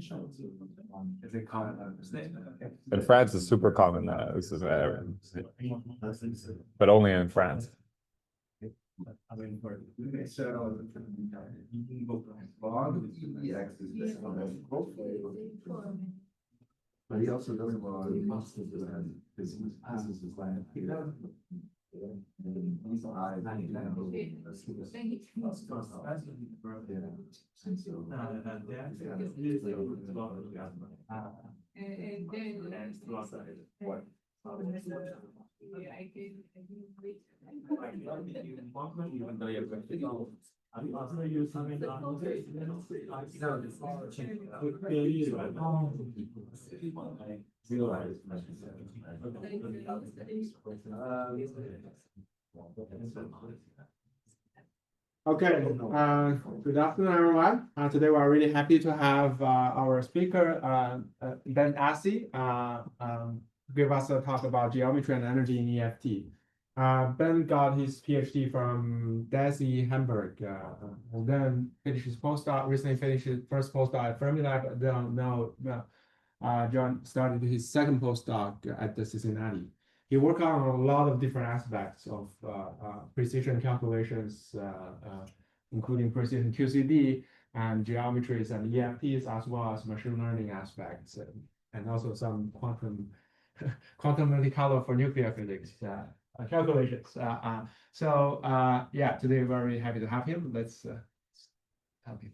Is it common? In France, it's super common. But only in France. I mean, so log EX is but he also doesn't log because his is line here. He's Okay, good afternoon, everyone. Today we are really happy to have our speaker, Ben Assi, give us a talk about geometry and energy in EFT. Ben got his PhD from DESY Hamburg, and then finished his postdoc, recently finished his first postdoc at Fermilab, then now John started his second postdoc at the Cincinnati. He worked on a lot of different aspects of precision calculations, including precision QCD and geometries and EFTs, as well as machine learning aspects, and also some quantum Monte Carlo for nuclear physics calculations. Yeah, today we're very happy to have him. Let's have him.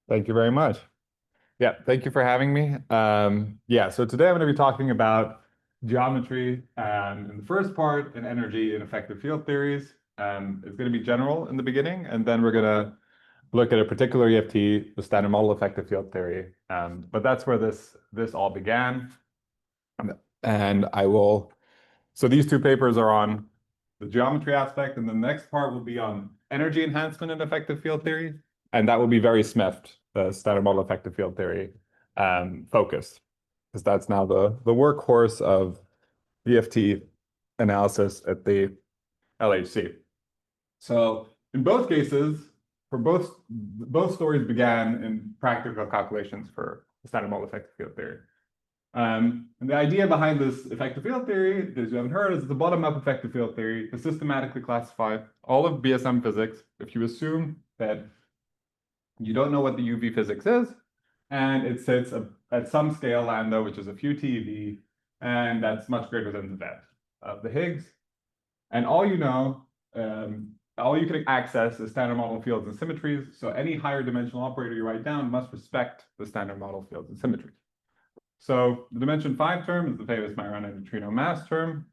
Thank you very much. Yeah, thank you for having me. Yeah, so today I'm going to be talking about geometry in the first part and energy in effective field theories. It's going to be general in the beginning, and then we're going to look at a particular EFT, the standard model effective field theory. But that's where this all began. And so these two papers are on the geometry aspect, and the next part will be on energy enhancement in effective field theory. And that will be very SMEFT, the standard model effective field theory focused, because that's now the workhorse of EFT analysis at the LHC. So in both cases, for both stories began in practical calculations for the standard model effective field theory. And the idea behind this effective field theory, as you haven't heard, is the bottom-up effective field theory to systematically classify all of BSM physics if you assume that you don't know what the UV physics is, and it sits at some scale lambda, which is a few TeV, and that's much greater than the vet of the Higgs. And all you know, all you can access is standard model fields and symmetries. So any higher dimensional operator you write down must respect the standard model fields and symmetries. So the dimension 5 term is the famous Majorana neutrino mass term.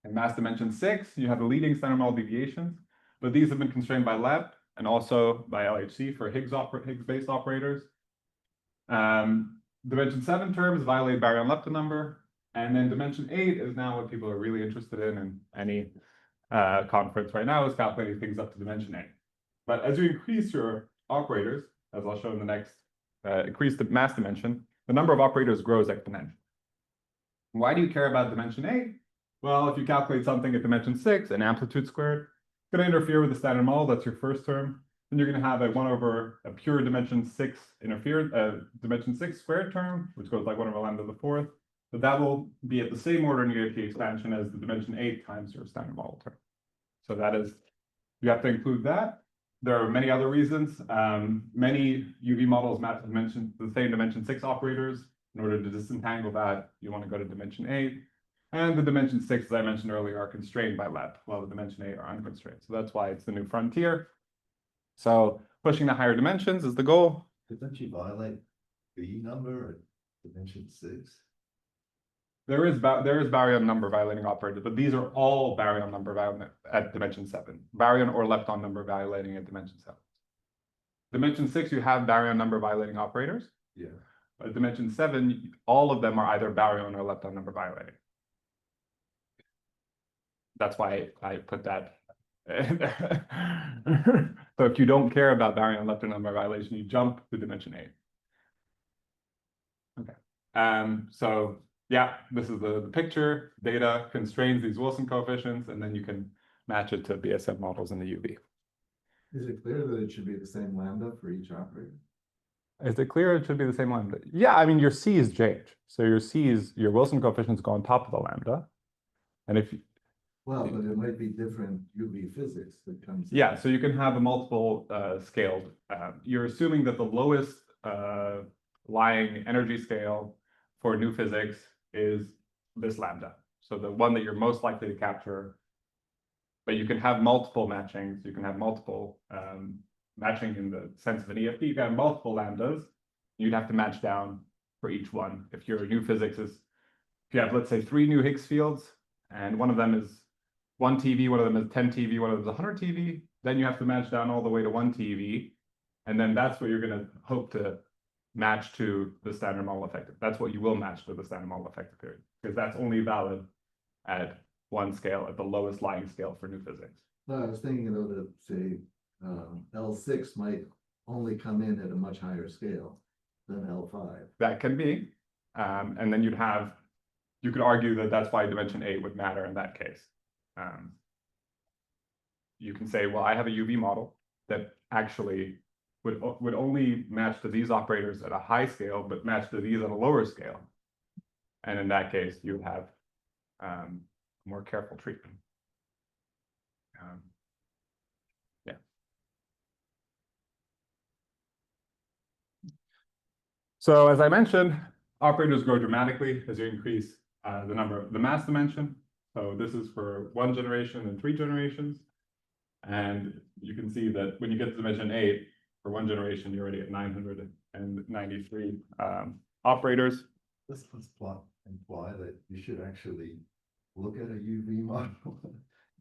In mass dimension 6, you have the leading standard model deviations, but these have been constrained by LEP and also by LHC for Higgs-based operators. Dimension 7 terms violate baryon-lepton number, and then dimension 8 is now what people are really interested in any conference right now, is calculating things up to dimension 8. But as you increase your operators, as I'll show in the next, increase the mass dimension, the number of operators grows exponentially. Why do you care about dimension 8? Well, if you calculate something at dimension 6, an amplitude squared, it's going to interfere with the standard model. That's your first term. Then you're going to have a 1 over a pure dimension 6 dimension 6 squared term, which goes like 1 over lambda to the 4th. But that will be at the same order in EFT expansion as the dimension 8 times your standard model term. So that is, you have to include that. There are many other reasons. Many UV models map dimension, the same dimension 6 operators. In order to disentangle that, you want to go to dimension 8. And the dimension 6, as I mentioned earlier, are constrained by LEP, while the dimension 8 are unconstrained. So that's why it's the new frontier. So pushing the higher dimensions is the goal. Doesn't you violate the number at dimension 6? There is baryon number violating operators, but these are all baryon number violating at dimension 7. Baryon or lepton number violating at dimension 7. Dimension 6, you have baryon number violating operators. Yeah. But at dimension 7, all of them are either baryon or lepton number violating. That's why I put that in there. So if you don't care about baryon lepton number violation, you jump to dimension 8. Okay. So yeah, this is the picture. Data constrains these Wilson coefficients, and then you can match it to BSM models in the UV. Is it clear that it should be the same lambda for each operator? Is it clear it should be the same lambda? Yeah, I mean, your C's change. So your C's, your Wilson coefficients go on top of the lambda. And if, Well, but it might be different UV physics that comes. yeah, so you can have a multiple scaled. You're assuming that the lowest lying energy scale for new physics is this lambda. So the one that you're most likely to capture. But you can have multiple matchings. You can have multiple matching in the sense of an EFT. You can have multiple lambdas. You'd have to match down for each one. If your new physics is, if you have, let's say, 3 new Higgs fields, and one of them is 1 TeV, one of them is 10 TeV, one of them is 100 TeV, then you have to match down all the way to 1 TeV. And then that's what you're going to hope to match to the standard model effective. That's what you will match to the standard model effective period, because that's only valid at one scale, at the lowest lying scale for new physics. No, I was thinking, you know, that say L6 might only come in at a much higher scale than L5. That can be. And then you could argue that that's why dimension 8 would matter in that case. You can say, well, I have a UV model that actually would only match to these operators at a high scale, but match to these at a lower scale. And in that case, you would have more careful treatment. Yeah. So as I mentioned, operators grow dramatically as you increase the mass dimension. So this is for 1 generation and 3 generations. And you can see that when you get to dimension 8, for 1 generation, you're already at 993 operators. This must imply that you should actually look at a UV model.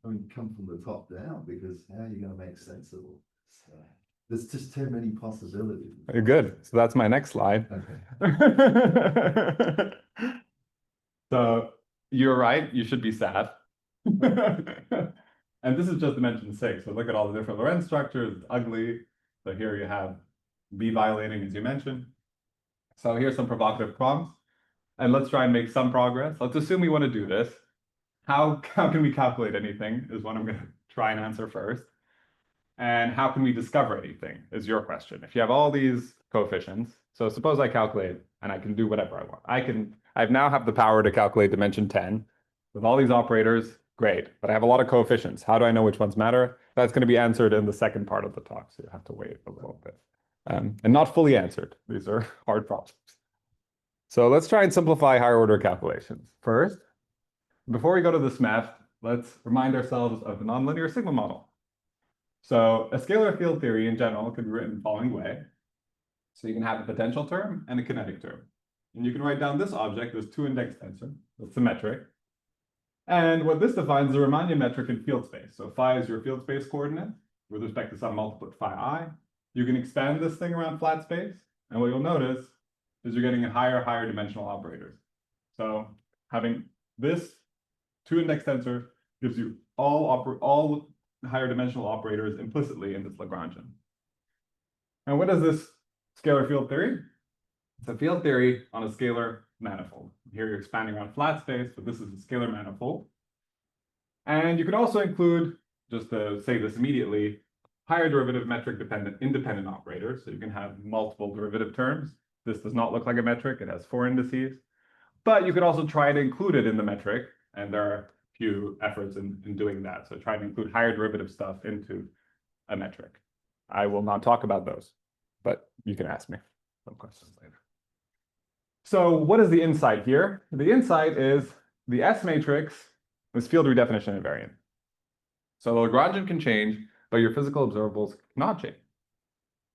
I mean, come from the top down, because how are you going to make sense of all this? There's just too many possibilities. Good. So that's my next slide. Okay. So you're right, you should be sad. And this is just dimension 6. So look at all the different Lorentz structures, it's ugly. So here you have B violating, as you mentioned. So here's some provocative prompts. And let's try and make some progress. Let's assume we want to do this. How can we calculate anything is what I'm going to try and answer first. And how can we discover anything is your question. If you have all these coefficients, so suppose I calculate and I can do whatever I want. I now have the power to calculate dimension 10 with all these operators, great. But I have a lot of coefficients. How do I know which ones matter? That's going to be answered in the second part of the talk, so you have to wait a little bit. And not fully answered. These are hard problems. So let's try and simplify higher order calculations. First, before we go to the SMEFT, let's remind ourselves of the nonlinear sigma model. So a scalar field theory in general can be written the following way. So you can have a potential term and a kinetic term. And you can write down this object as 2-index tensor, that's symmetric. And what this defines is a Riemannian metric in field space. So phi is your field space coordinate with respect to some multiple phi I. You can expand this thing around flat space. And what you'll notice is you're getting a higher dimensional operators. So having this 2-index tensor gives you all higher dimensional operators implicitly in this Lagrangian. And what is this scalar field theory? It's a field theory on a scalar manifold. Here you're expanding around flat space, but this is a scalar manifold. And you could also include, just to say this immediately, higher derivative metric independent operators. So you can have multiple derivative terms. This does not look like a metric. It has 4 indices. But you could also try to include it in the metric. And there are a few efforts in doing that. So try to include higher derivative stuff into a metric. I will not talk about those, but you can ask me some questions later. So what is the insight here? The insight is the S matrix is field redefinition invariant. So the Lagrangian can change, but your physical observables cannot change.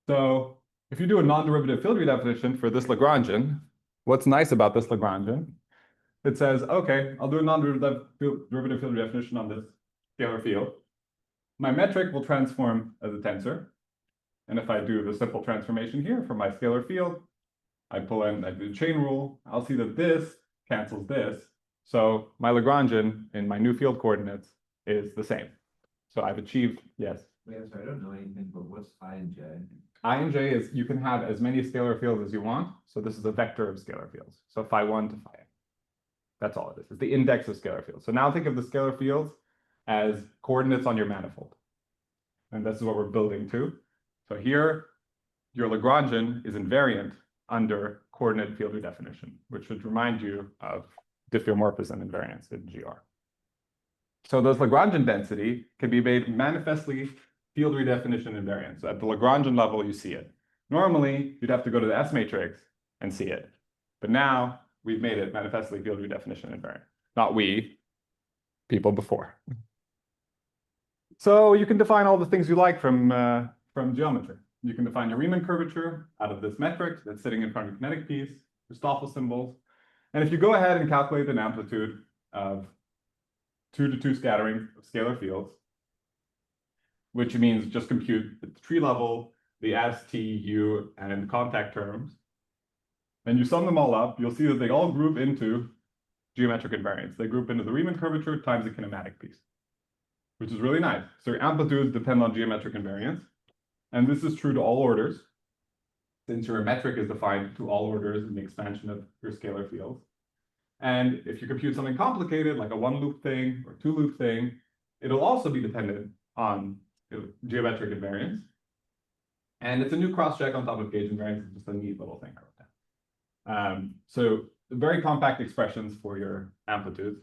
So if you do a non-derivative field redefinition for this Lagrangian, what's nice about this Lagrangian? It says, okay, I'll do a non-derivative field redefinition on this scalar field. My metric will transform as a tensor. And if I do the simple transformation here for my scalar field, I pull in, I do the chain rule, I'll see that this cancels this. So my Lagrangian in my new field coordinates is the same. So I've achieved, yes. Wait, so I don't know anything, but what's I and J? I and J is you can have as many scalar fields as you want. So this is a vector of scalar fields. So phi 1 to phi n. That's all it is. It's the index of scalar fields. So now think of the scalar fields as coordinates on your manifold. And this is what we're building to. So here, your Lagrangian is invariant under coordinate field redefinition, which should remind you of diffeomorphism invariance in GR. So this Lagrangian density can be made manifestly field redefinition invariant. So at the Lagrangian level, you see it. Normally, you'd have to go to the S matrix and see it. But now we've made it manifestly field redefinition invariant. Not we, people before. So you can define all the things you like from geometry. You can define your Riemann curvature out of this metric that's sitting in front of your kinetic piece, your Stoffel symbols. And if you go ahead and calculate an amplitude of 2-to-2 scattering of scalar fields, which means just compute at the tree level, the S, T, U, and contact terms, and you sum them all up, you'll see that they all group into geometric invariance. They group into the Riemann curvature times the kinematic piece, which is really nice. So your amplitudes depend on geometric invariance. And this is true to all orders, since your metric is defined to all orders in the expansion of your scalar fields. And if you compute something complicated, like a one-loop thing or two-loop thing, it'll also be dependent on geometric invariance. And it's a new cross-check on top of gauge invariance. It's just a neat little thing I wrote down. So very compact expressions for your amplitudes.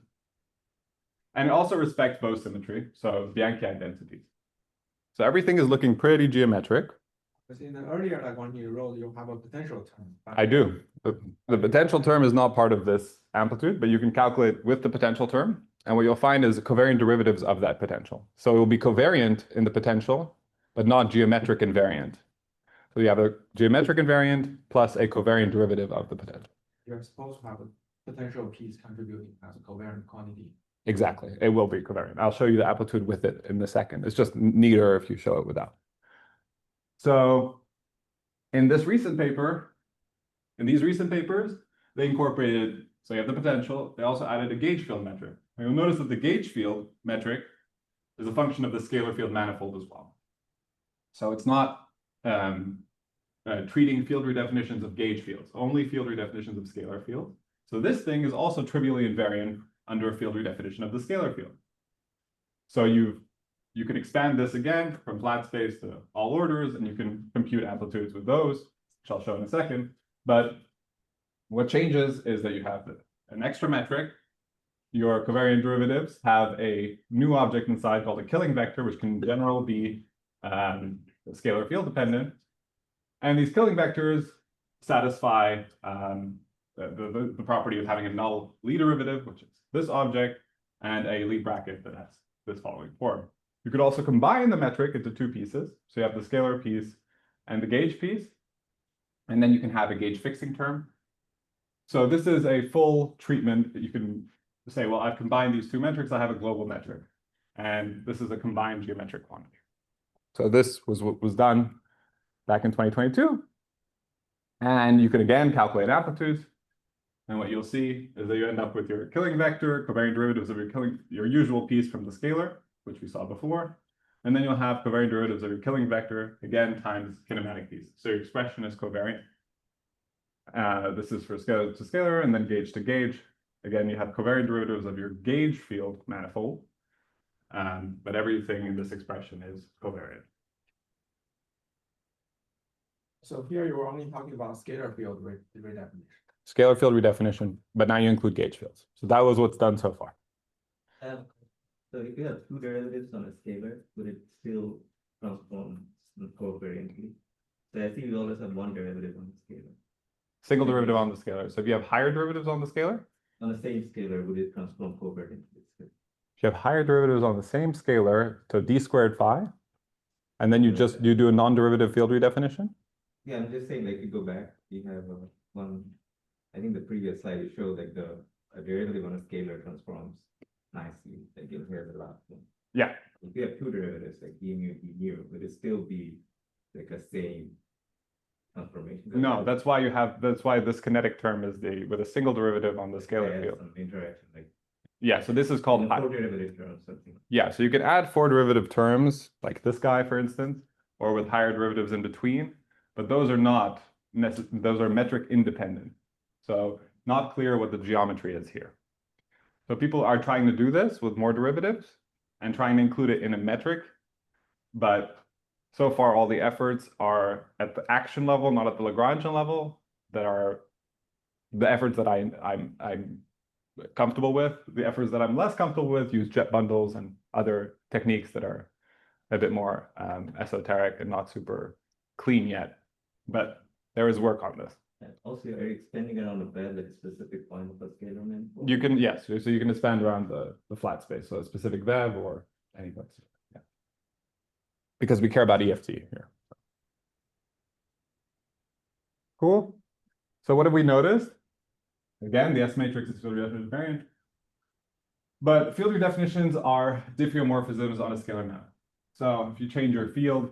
And it also respects bow symmetry, so Bianchi identities. So everything is looking pretty geometric. Because in the earlier, like when you wrote, you have a potential term. I do. The potential term is not part of this amplitude, but you can calculate with the potential term. And what you'll find is covariant derivatives of that potential. So it will be covariant in the potential, but not geometric invariant. So you have a geometric invariant plus a covariant derivative of the potential. You're supposed to have a potential piece contributing as a covariant quantity. Exactly. It will be covariant. I'll show you the amplitude with it in a second. It's just neater if you show it without. So in these recent papers, they incorporated, so you have the potential, they also added a gauge field metric. And you'll notice that the gauge field metric is a function of the scalar field manifold as well. So it's not treating field redefinitions of gauge fields, only field redefinitions of scalar fields. So this thing is also trivially invariant under a field redefinition of the scalar field. So you can expand this again from flat space to all orders, and you can compute amplitudes with those, which I'll show in a second. But what changes is that you have an extra metric. Your covariant derivatives have a new object inside called a killing vector, which can in general be scalar field dependent. And these killing vectors satisfy the property of having a null Lie derivative, which is this object, and a Lie bracket that has this following form. You could also combine the metric into two pieces. So you have the scalar piece and the gauge piece, and then you can have a gauge fixing term. So this is a full treatment that you can say, well, I've combined these two metrics, I have a global metric. And this is a combined geometric quantity. So this was what was done back in 2022. And you can again calculate amplitudes. And what you'll see is that you end up with your killing vector, covariant derivatives of your usual piece from the scalar, which we saw before. And then you'll have covariant derivatives of your killing vector, again, times kinematic piece. So your expression is covariant. This is for scalar to scalar, and then gauge to gauge. Again, you have covariant derivatives of your gauge field manifold. But everything in this expression is covariant. So here you were only talking about scalar field redefinition. Scalar field redefinition, but now you include gauge fields. So that was what's done so far. So if you have two derivatives on a scalar, would it still transform covariantly? So I think you always have one derivative on the scalar. Single derivative on the scalar. So if you have higher derivatives on the scalar? On the same scalar, would it transform covariantly? If you have higher derivatives on the same scalar to d squared phi, and then you do a non-derivative field redefinition? Yeah, I'm just saying, like, you go back, you have one, I think the previous slide you showed like a derivative on a scalar transforms nicely, like you'll hear the last one. Yeah. If you have two derivatives, like d mu, d mu, would it still be like a same transformation? No, that's why this kinetic term is with a single derivative on the scalar field. Some interaction, like yeah, so this is called four derivative terms, something. Yeah, so you can add four derivative terms, like this guy, for instance, or with higher derivatives in between, but those are not those are metric independent. So not clear what the geometry is here. So people are trying to do this with more derivatives and trying to include it in a metric, but so far all the efforts are at the action level, not at the Lagrangian level, that are the efforts that I'm comfortable with. The efforts that I'm less comfortable with use jet bundles and other techniques that are a bit more esoteric and not super clean yet. But there is work on this. And also, are you expanding around a bed like a specific point of a scalar manifold? You can, yes, so you can expand around the flat space, so a specific VEV or any place. Yeah. Because we care about EFT here. Cool. So what have we noticed? Again, the S matrix is field redefinition invariant. But field redefinitions are diffeomorphisms on a scalar map. So if you change your field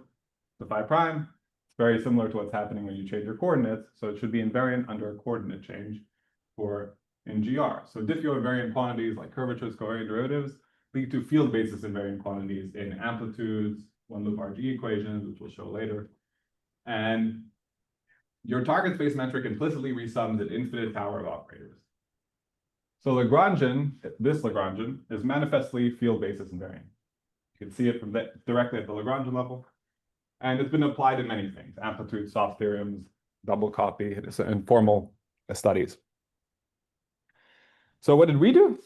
to phi prime, it's very similar to what's happening when you change your coordinates. So it should be invariant under a coordinate change for in GR. So diffeoinvariant quantities like curvatures, covariant derivatives lead to field basis invariant quantities in amplitudes, one loop RG equations, which we'll show later. And your target space metric implicitly resums an infinite power of operators. So Lagrangian, this Lagrangian, is manifestly field basis invariant. You can see it from directly at the Lagrangian level. And it's been applied in many things: amplitude, soft theorems, double copy, and formal studies. So what did we do?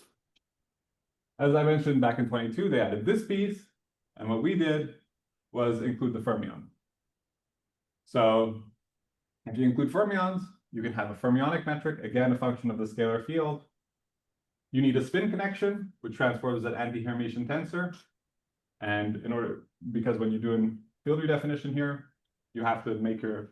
As I mentioned back in 22, they added this piece. And what we did was include the fermion. So if you include fermions, you can have a fermionic metric, again, a function of the scalar field. You need a spin connection, which transforms an anti-Hermitian tensor. And because when you're doing field redefinition here, you have to make your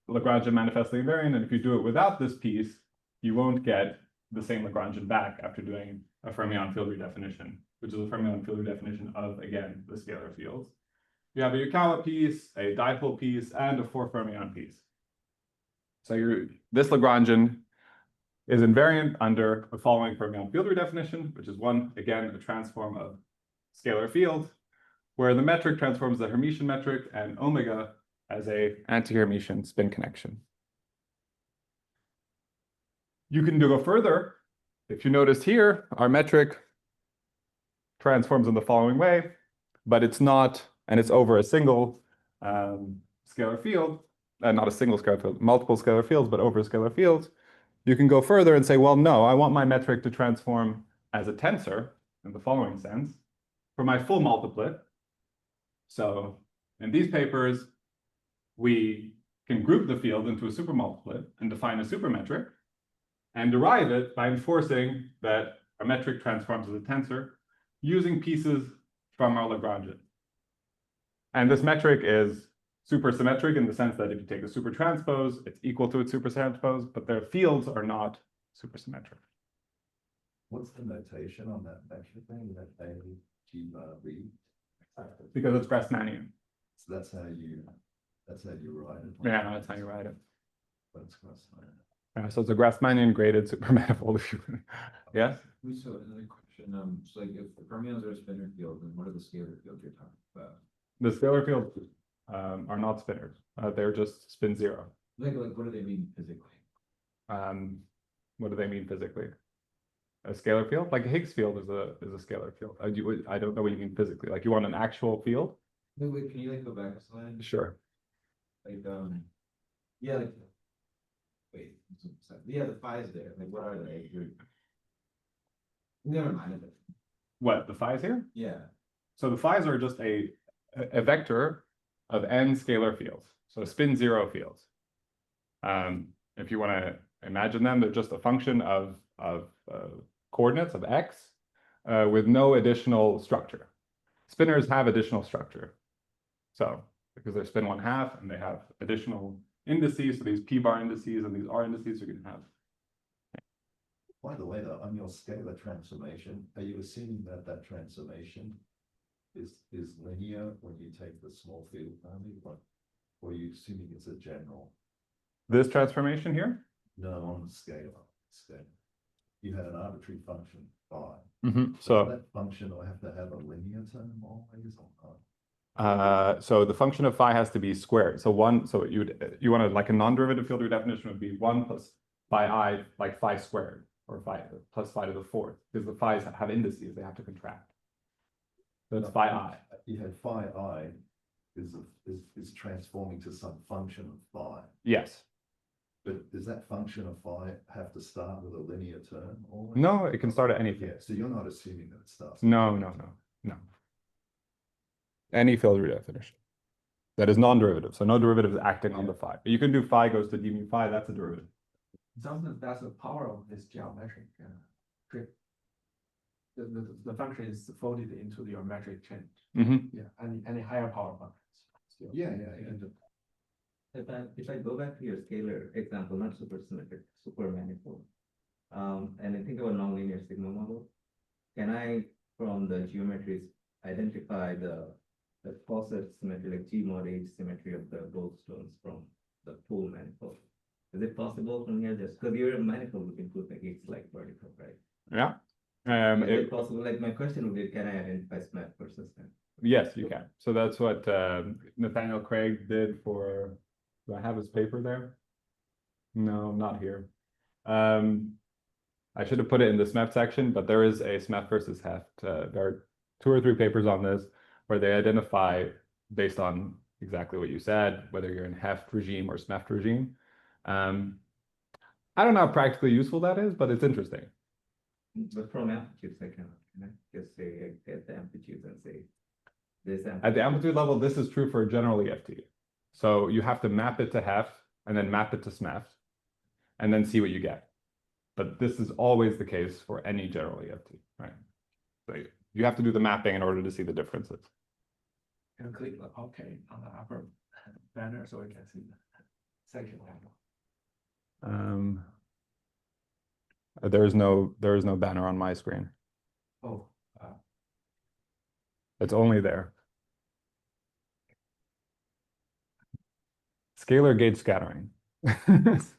Lagrangian manifestly invariant. And if you do it without this piece, you won't get the same Lagrangian back after doing a fermion field redefinition, which is a fermion field redefinition of, again, the scalar fields. You have a Yukawa piece, a dipole piece, and a 4 fermion piece. So this Lagrangian is invariant under the following fermion field redefinition, which is one, again, a transform of scalar field, where the metric transforms the Hermitian metric and omega as a anti-Hermitian spin connection. You can go further. If you notice here, our metric transforms in the following way, but it's not, and it's over a single scalar field, not a single scalar field, multiple scalar fields, but over scalar fields. You can go further and say, well, no, I want my metric to transform as a tensor in the following sense for my full multiplet. So in these papers, we can group the field into a supermultiplet and define a supermetric and derive it by enforcing that our metric transforms as a tensor using pieces from our Lagrangian. And this metric is supersymmetric in the sense that if you take a supertranspose, it's equal to its supertranspose, but their fields are not supersymmetric. What's the notation on that metric thing, that A, G bar B? Because it's Grassmannian. So that's how you write it. Yeah, that's how you write it. But it's Grassmannian. So it's a Grassmannian graded supermanifold. If you, yes. So another question, so like if the fermions are a spinor field, then what are the scalar fields you're talking about? The scalar fields are not spinors. They're just spin zero. Like what do they mean physically? What do they mean physically? A scalar field, like a Higgs field, is a scalar field. I don't know what you mean physically. Like you want an actual field? Wait, can you like go back a slide? Sure. Like yeah, like wait, yeah, the phi's there. Like what are they? Never mind. What, the phi's here? Yeah. So the phi's are just a vector of n scalar fields. So spin zero fields. If you want to imagine them, they're just a function of coordinates of x with no additional structure. Spinners have additional structure. So because they're spin 1/2 and they have additional indices, so these p bar indices and these r indices, you can have. By the way, though, on your scalar transformation, are you assuming that that transformation is linear when you take the small field only, or are you assuming it's a general? This transformation here? No, on the scalar. You had an arbitrary function phi. So that function will have to have a linear term always or not? so the function of phi has to be squared. So you want to, like, a non-derivative field redefinition would be 1 plus phi I, like phi squared, or phi plus phi to the 4th, because the phi's have indices, they have to contract. So it's phi I. You had phi I is transforming to some function of phi. Yes. But does that function of phi have to start with a linear term? Always? No, it can start at anything. Yeah, so you're not assuming that it starts. No. Any field redefinition. That is non-derivative. So no derivative is acting on the phi. You can do phi goes to d mu phi, that's a derivative. Sometimes that's the power of this geometric trick. The function is folded into your metric change. Mm-hmm. Yeah, any higher power functions. Still. Yeah. If I go back to your scalar example, not supersymmetric, supermanifold, and I think of a nonlinear sigma model, can I, from the geometries, identify the faucet symmetry, like G mod H symmetry of the goldstones from the pool manifold? Is it possible from here? Just because your manifold would include like H like vertical, right? Yeah. Is it possible? Like my question would be, can I identify SMEFT versus SMEFT? Yes, you can. So that's what Nathaniel Craig did for. Do I have his paper there? No, not here. I should have put it in the SMEFT section, but there is a SMEFT versus heft. There are 2 or 3 papers on this where they identify based on exactly what you said, whether you're in heft regime or SMEFT regime. I don't know how practically useful that is, but it's interesting. But from amplitudes, I can just say at the amplitudes and say this amplitude. At the amplitude level, this is true for a general EFT. So you have to map it to heft and then map it to SMEFT and then see what you get. But this is always the case for any general EFT, right? So you have to do the mapping in order to see the differences. And click the OK on the upper banner so we can see the section level. There is no banner on my screen. Oh, It's only there. Scalar gauge scattering. it's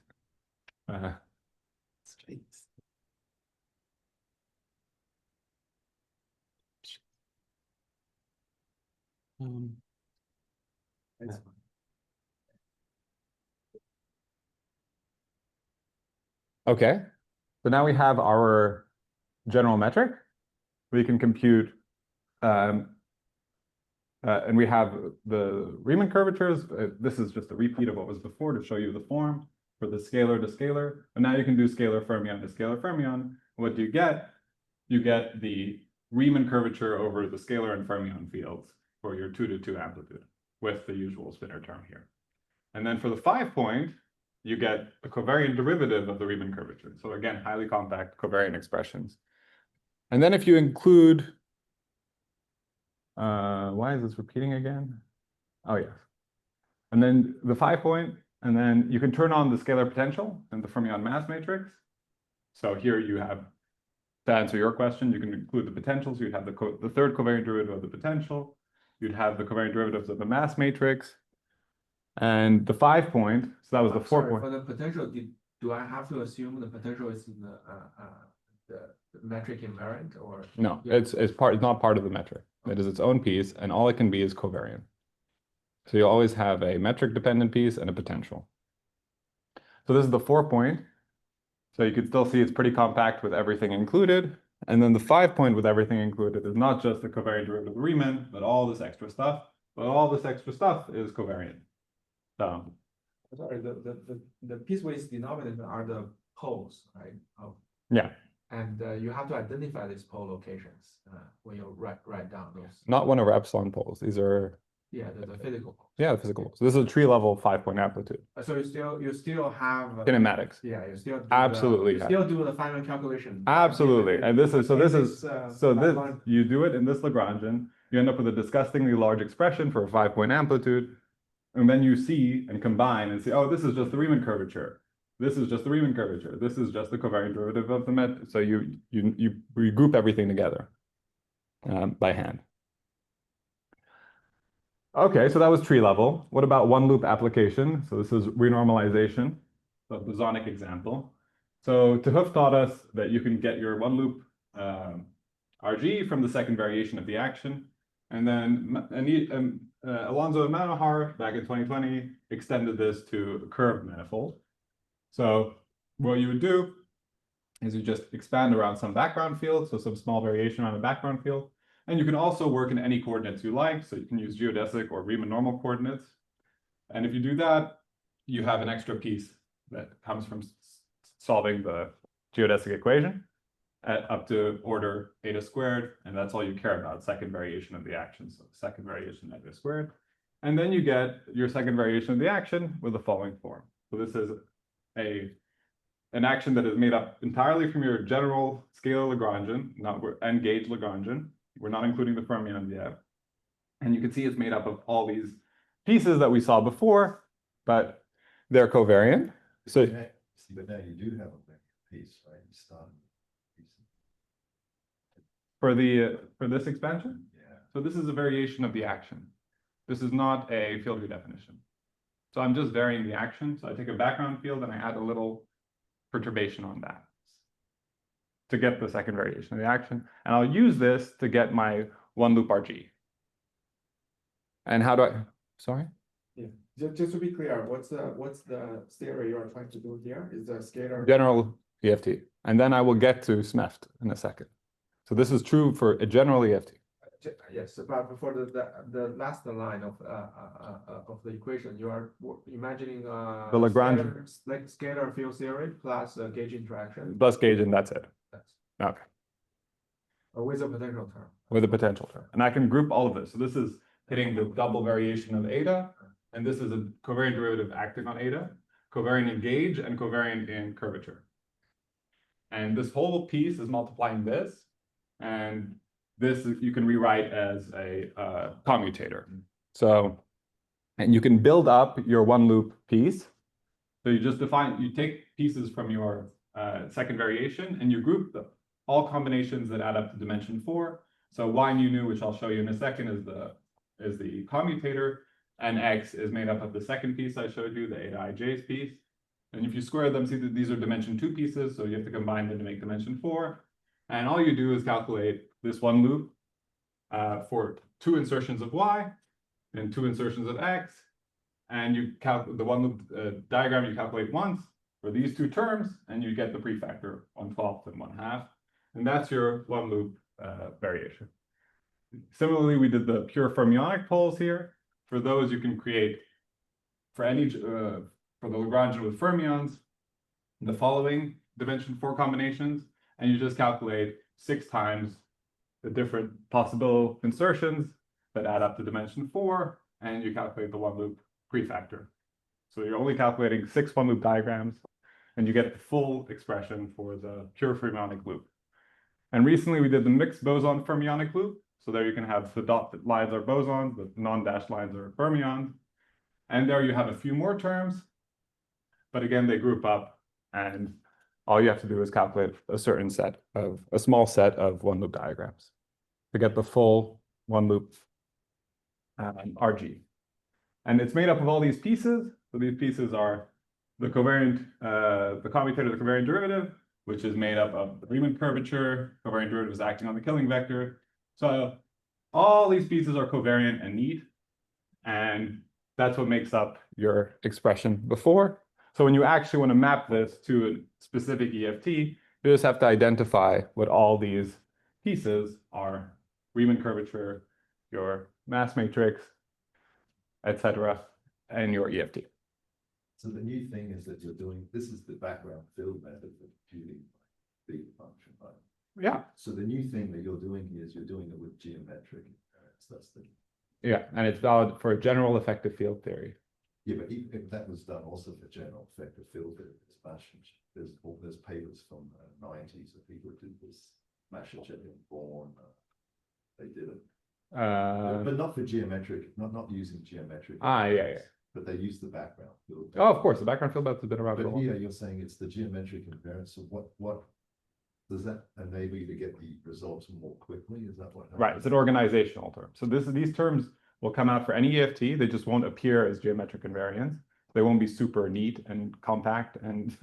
Okay, so now we have our general metric. We can compute, and we have the Riemann curvatures. This is just a repeat of what was before to show you the form for the scalar to scalar. But now you can do scalar fermion to scalar fermion. What do you get? You get the Riemann curvature over the scalar and fermion fields for your 2 to 2 amplitude with the usual spinor term here. And then for the 5-point, you get a covariant derivative of the Riemann curvature. So again, highly compact covariant expressions. And then if you include, why is this repeating again? Oh, yes. And then the 5-point, and then you can turn on the scalar potential and the fermion mass matrix. So here you have, to answer your question, you can include the potentials. You'd have the third covariant derivative of the potential. You'd have the covariant derivatives of the mass matrix. And the 5-point, so that was the 4-point. For the potential, do I have to assume the potential is in the metric invariant or? No, it's not part of the metric. It is its own piece, and all it can be is covariant. So you always have a metric dependent piece and a potential. So this is the 4-point. So you can still see it's pretty compact with everything included. And then the 5-point with everything included is not just the covariant derivative of Riemann, but all this extra stuff. But all this extra stuff is covariant. So sorry, the piecewise denominator are the poles, right? Oh. Yeah. And you have to identify these pole locations when you write down those. Not one of our epsilon poles. These are the physical poles. Yeah, the physical poles. This is a tree level 5-point amplitude. So you still have Kinematics. Yeah, you still do Absolutely. you still do the final calculation. Absolutely. And this is you do it in this Lagrangian. You end up with a disgustingly large expression for a 5-point amplitude. And then you see and combine and say, oh, this is just the Riemann curvature. This is just the Riemann curvature. This is just the covariant derivative of the metric. So you group everything together by hand. Okay, so that was tree level. What about one loop application? So this is renormalization, the bosonic example. So 't Hooft taught us that you can get your one loop RG from the second variation of the action. And then Alonso and Manohar back in 2020 extended this to a curved manifold. So what you would do is you just expand around some background field, so some small variation on a background field. And you can also work in any coordinates you like. So you can use geodesic or Riemann normal coordinates. And if you do that, you have an extra piece that comes from solving the geodesic equation at up to order eta squared. And that's all you care about, second variation of the action. So second variation eta squared. And then you get your second variation of the action with the following form. So this is an action that is made up entirely from your general scalar Lagrangian, and gauge Lagrangian. We're not including the fermions yet. And you can see it's made up of all these pieces that we saw before, but they're covariant. So But now you do have a piece, right? You start with a piece. for this expansion, Yeah. so this is a variation of the action. This is not a field redefinition. So I'm just varying the action. So I take a background field and I add a little perturbation on that to get the second variation of the action. And I'll use this to get my one loop RG. And how do I, sorry? Yeah, just to be clear, what's the theory you are trying to do here? Is the scalar General EFT. And then I will get to SMEFT in a second. So this is true for a general EFT. Yes, but before the last line of the equation, you are imagining The Lagrangian. scalar field theory plus gauge interaction. Plus gauge, and that's it. Okay. With a potential term. With a potential term. And I can group all of this. So this is hitting the double variation of eta, and this is a covariant derivative acting on eta, covariant in gauge, and covariant in curvature. And this whole piece is multiplying this, and this you can rewrite as a commutator. So, and you can build up your one loop piece. So you just you take pieces from your second variation and you group them. All combinations that add up to dimension 4. So y nu, which I'll show you in a second, is the commutator, and x is made up of the second piece I showed you, the eta ij's piece. And if you square them, see that these are dimension 2 pieces, so you have to combine them to make dimension 4. And all you do is calculate this one loop for 2 insertions of y and 2 insertions of x. And you calculate the one loop diagram you calculate once for these 2 terms, and you get the prefactor 1/12 and 1/2. And that's your one loop variation. Similarly, we did the pure fermionic poles here. For those, you can create for any for the Lagrangian with fermions the following dimension 4 combinations, and you just calculate 6 times the different possible insertions that add up to dimension 4, and you calculate the one loop prefactor. So you're only calculating 6 one loop diagrams, and you get the full expression for the pure fermionic loop. And recently we did the mixed boson fermionic loop. So there you can have the dotted lines are bosons, the non-dashed lines are fermions. And there you have a few more terms, but again, they group up, and all you have to do is calculate a small set of one loop diagrams to get the full one loop RG. And it's made up of all these pieces. So these pieces are the covariant, the commutator, the covariant derivative, which is made up of the Riemann curvature, covariant derivative is acting on the killing vector. So all these pieces are covariant and neat, and that's what makes up your expression before. So when you actually want to map this to a specific EFT, you just have to identify what all these pieces are: Riemann curvature, your mass matrix, etc., and your EFT. So the new thing is that you're doing, this is the background field method for computing big function, right? Yeah. So the new thing that you're doing here is you're doing it with geometric invariants. That's the. Yeah, and it's valid for general effective field theory. Yeah, but if that was done also for general effective field theory, there's papers from the 90s of people who did this. Massachusetts and Born, they did it. But not for geometric, not using geometric. Yeah. But they use the background field. Oh, of course, the background field method has been around for a But while. here you're saying it's the geometric invariance. So what does that enable you to get the results more quickly? Is that what happens? Right, it's an organizational term. So these terms will come out for any EFT. They just won't appear as geometric invariants. They won't be super neat and compact, and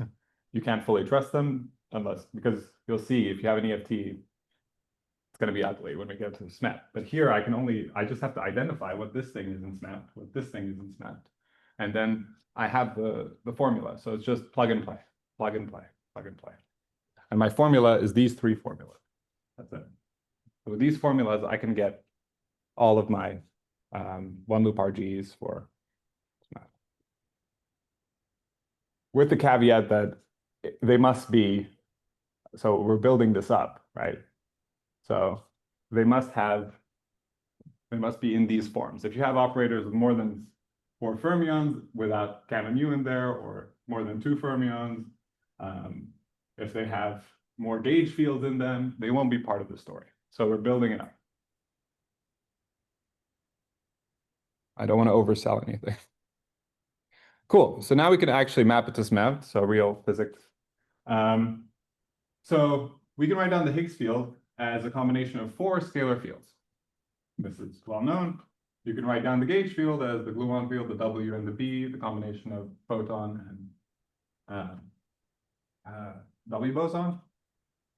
you can't fully trust them because you'll see if you have an EFT, it's going to be ugly when we get to SMEFT. But here I just have to identify what this thing is in SMEFT, what this thing is in SMEFT. And then I have the formula. So it's just plug and play, plug and play, plug and play. And my formula is these 3 formulas. That's it. So with these formulas, I can get all of my one loop RGs for SMEFT. With the caveat that they must be, so we're building this up, right? So they must be in these forms. If you have operators with more than 4 fermions without gamma mu in there, or more than 2 fermions, if they have more gauge fields in them, they won't be part of the story. So we're building it up. I don't want to oversell anything. Cool. So now we can actually map it to SMEFT, so real physics. So we can write down the Higgs field as a combination of 4 scalar fields. This is well known. You can write down the gauge field as the gluon field, the W and the B, the combination of photon and W boson.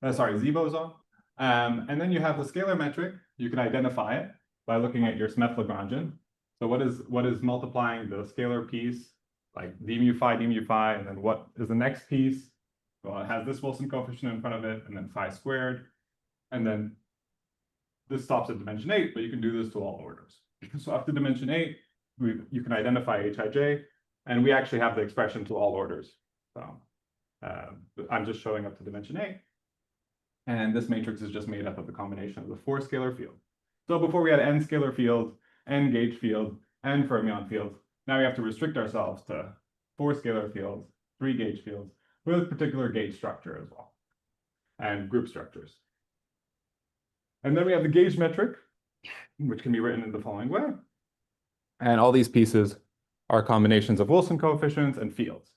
Z boson. And then you have the scalar metric. You can identify it by looking at your SMEFT Lagrangian. So what is multiplying the scalar piece, like d mu phi, and then what is the next piece? Well, it has this Wilson coefficient in front of it, and then phi squared. And then this stops at dimension 8, but you can do this to all orders. So up to dimension 8, you can identify Hij, and we actually have the expression to all orders. So I'm just showing up to dimension 8. And this matrix is just made up of the combination of the 4 scalar fields. So before we had n scalar fields, n gauge fields, and fermion fields. Now we have to restrict ourselves to 4 scalar fields, 3 gauge fields, with particular gauge structure as well, and group structures. And then we have the gauge metric, which can be written in the following way. And all these pieces are combinations of Wilson coefficients and fields.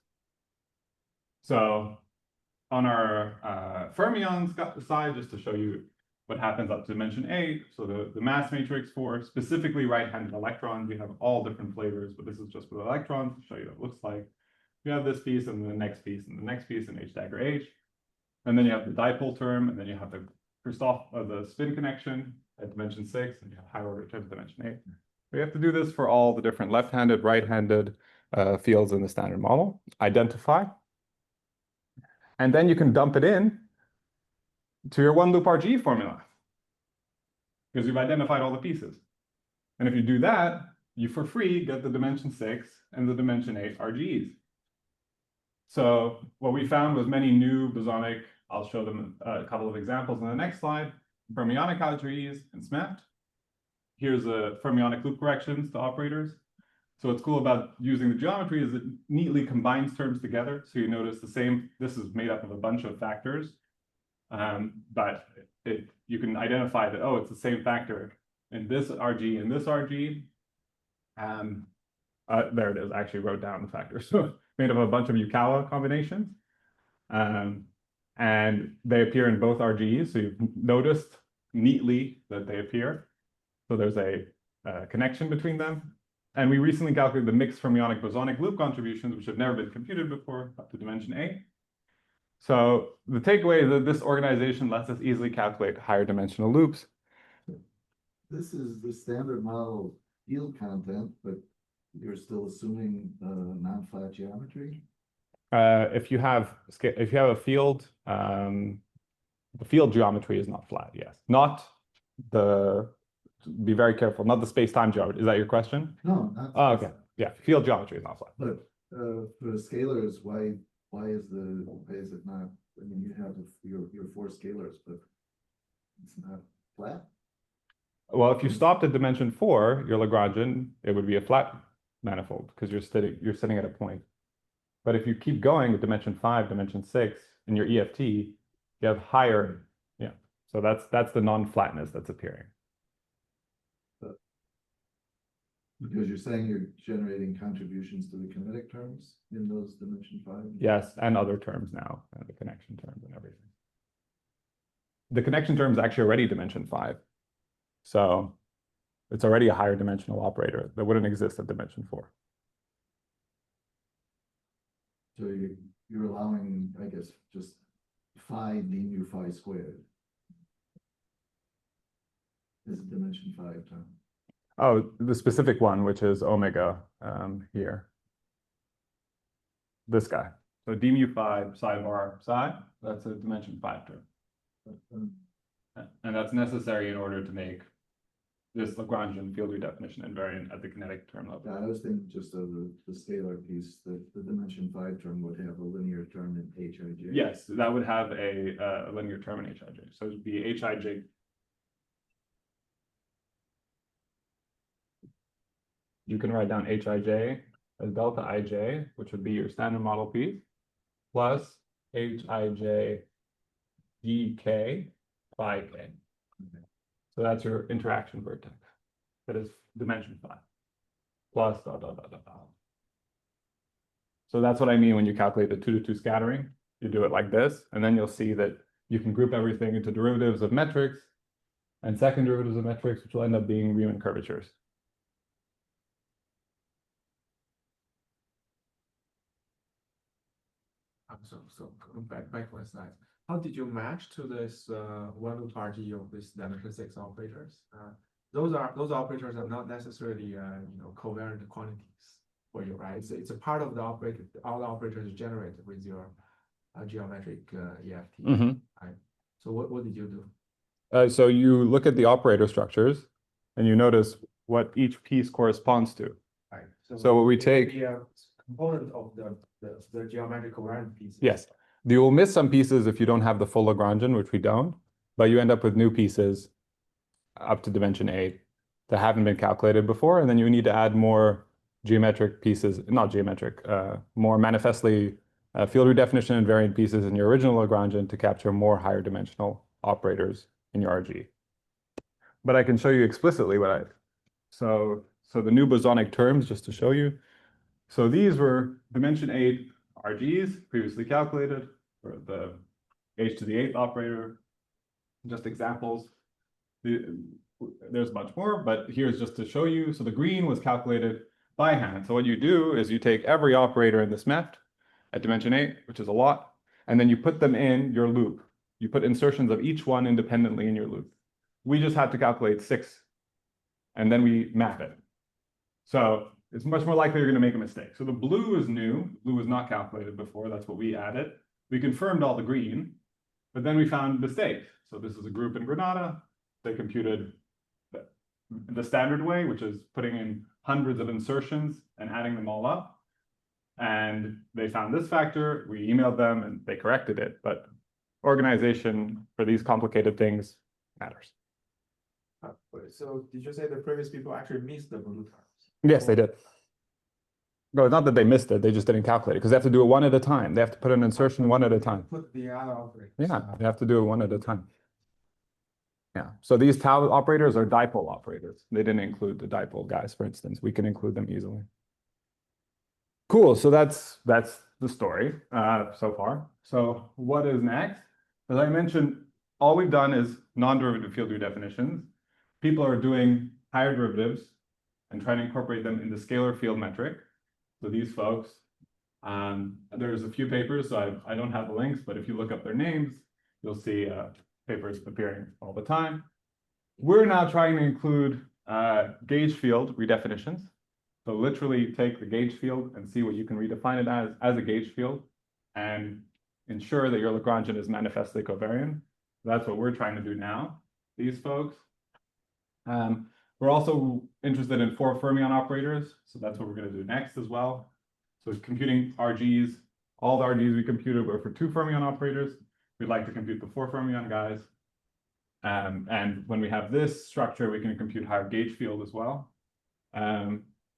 So on our fermions side, just to show you what happens up to dimension 8, so the mass matrix for specifically right-handed electrons, we have all different flavors, but this is just with electrons to show you what it looks like. You have this piece and the next piece and the next piece and H dagger H. And then you have the dipole term, and then you have the the spin connection at dimension 6, and you have higher order terms at dimension 8. We have to do this for all the different left-handed, right-handed fields in the standard model. Identify. And then you can dump it in to your one loop RG formula, because you've identified all the pieces. And if you do that, you for free get the dimension 6 and the dimension 8 RGs. So what we found was many new bosonic, I'll show them a couple of examples in the next slide, fermionic RGs and SMEFT. Here's a fermionic loop corrections to operators. So what's cool about using the geometry is it neatly combines terms together. So you notice the same, this is made up of a bunch of factors, but you can identify that, oh, it's the same factor in this RG and this RG. There it is, I actually wrote down the factors. So made up of a bunch of Yukawa combinations. And they appear in both RGs. So you've noticed neatly that they appear. So there's a connection between them. And we recently calculated the mixed fermionic bosonic loop contributions, which have never been computed before, up to dimension 8. So the takeaway is that this organization lets us easily calculate higher dimensional loops. This is the standard model field content, but you're still assuming non-flat geometry? If you have a field, the field geometry is not flat, yes. Not the, be very careful, not the space-time geometry. Is that your question? No, not. Oh, okay. Yeah, field geometry is not flat. But for the scalars, why is it not? I mean, you have your 4 scalars, but it's not flat. Well, if you stopped at dimension 4, your Lagrangian, it would be a flat manifold because you're sitting at a point. But if you keep going with dimension 5, dimension 6, in your EFT, you have higher, yeah. So that's the non-flatness that's appearing. Because you're saying you're generating contributions to the kinetic terms in those dimension 5? Yes, and other terms now, and the connection terms and everything. The connection term is actually already dimension 5. So it's already a higher dimensional operator that wouldn't exist at dimension 4. So you're allowing, I guess, just phi d mu phi squared is a dimension 5 term. Oh, the specific one, which is omega here. This guy. So d mu phi psi bar psi, that's a dimension 5 term. And that's necessary in order to make this Lagrangian field redefinition invariant at the kinetic term level. I was thinking just of the scalar piece, the dimension 5 term would have a linear term in HIJ. Yes, that would have a linear term in HIJ. So it'd be HIJ. You can write down HIJ as delta IJ, which would be your standard model piece, plus HIJ GK phi K. So that's your interaction vertex. That is dimension 5. Plus dot, dot, dot, dot, dot. So that's what I mean when you calculate the 2 to 2 scattering. You do it like this, and then you'll see that you can group everything into derivatives of metrics and second derivatives of metrics, which will end up being Riemann curvatures. So going back one slide. How did you match to this one loop RG of this dimension 6 operators? Those operators are not necessarily covariant quantities for you, right? It's a part of the operator. All the operators generated with your geometric EFT. Right? So what did you do? So you look at the operator structures, and you notice what each piece corresponds to. Right. So what we it would take- be a component of the geometric covariant pieces. Yes. You will miss some pieces if you don't have the full Lagrangian, which we don't, but you end up with new pieces up to dimension 8 that haven't been calculated before, and then you need to add more geometric pieces, not geometric, more manifestly field redefinition invariant pieces in your original Lagrangian to capture more higher dimensional operators in your RG. But I can show you explicitly so the new bosonic terms, just to show you. So these were dimension 8 RGs previously calculated for the h to the 8th operator. Just examples. There's much more, but here's just to show you. So the green was calculated by hand. So what you do is you take every operator in the SMEFT at dimension 8, which is a lot, and then you put them in your loop. You put insertions of each one independently in your loop. We just had to calculate 6, and then we map it. So it's much more likely you're going to make a mistake. So the blue is new. Blue was not calculated before. That's what we added. We confirmed all the green, but then we found mistakes. So this is a group in Granada. They computed the standard way, which is putting in hundreds of insertions and adding them all up. And they found this factor. We emailed them and they corrected it. But organization for these complicated things matters. So did you say the previous people actually missed the blue terms? Yes, they did. No, it's not that they missed it. They just didn't calculate it because they have to do it one at a time. They have to put an insertion one at a time. Put the other operators. Yeah, they have to do it one at a time. Yeah, so these tau operators are dipole operators. They didn't include the dipole guys, for instance. We can include them easily. Cool, so that's the story so far. So what is next? As I mentioned, all we've done is non-derivative field redefinitions. People are doing higher derivatives and trying to incorporate them in the scalar field metric. So these folks, there's a few papers, so I don't have the links, but if you look up their names, you'll see papers appearing all the time. We're now trying to include gauge field redefinitions. So literally take the gauge field and see what you can redefine it as a gauge field and ensure that your Lagrangian is manifestly covariant. That's what we're trying to do now, these folks. We're also interested in 4 fermion operators. So that's what we're going to do next as well. So computing RGs, all the RGs we computed were for 2 fermion operators. We'd like to compute the 4 fermion guys. And when we have this structure, we can compute higher gauge field as well.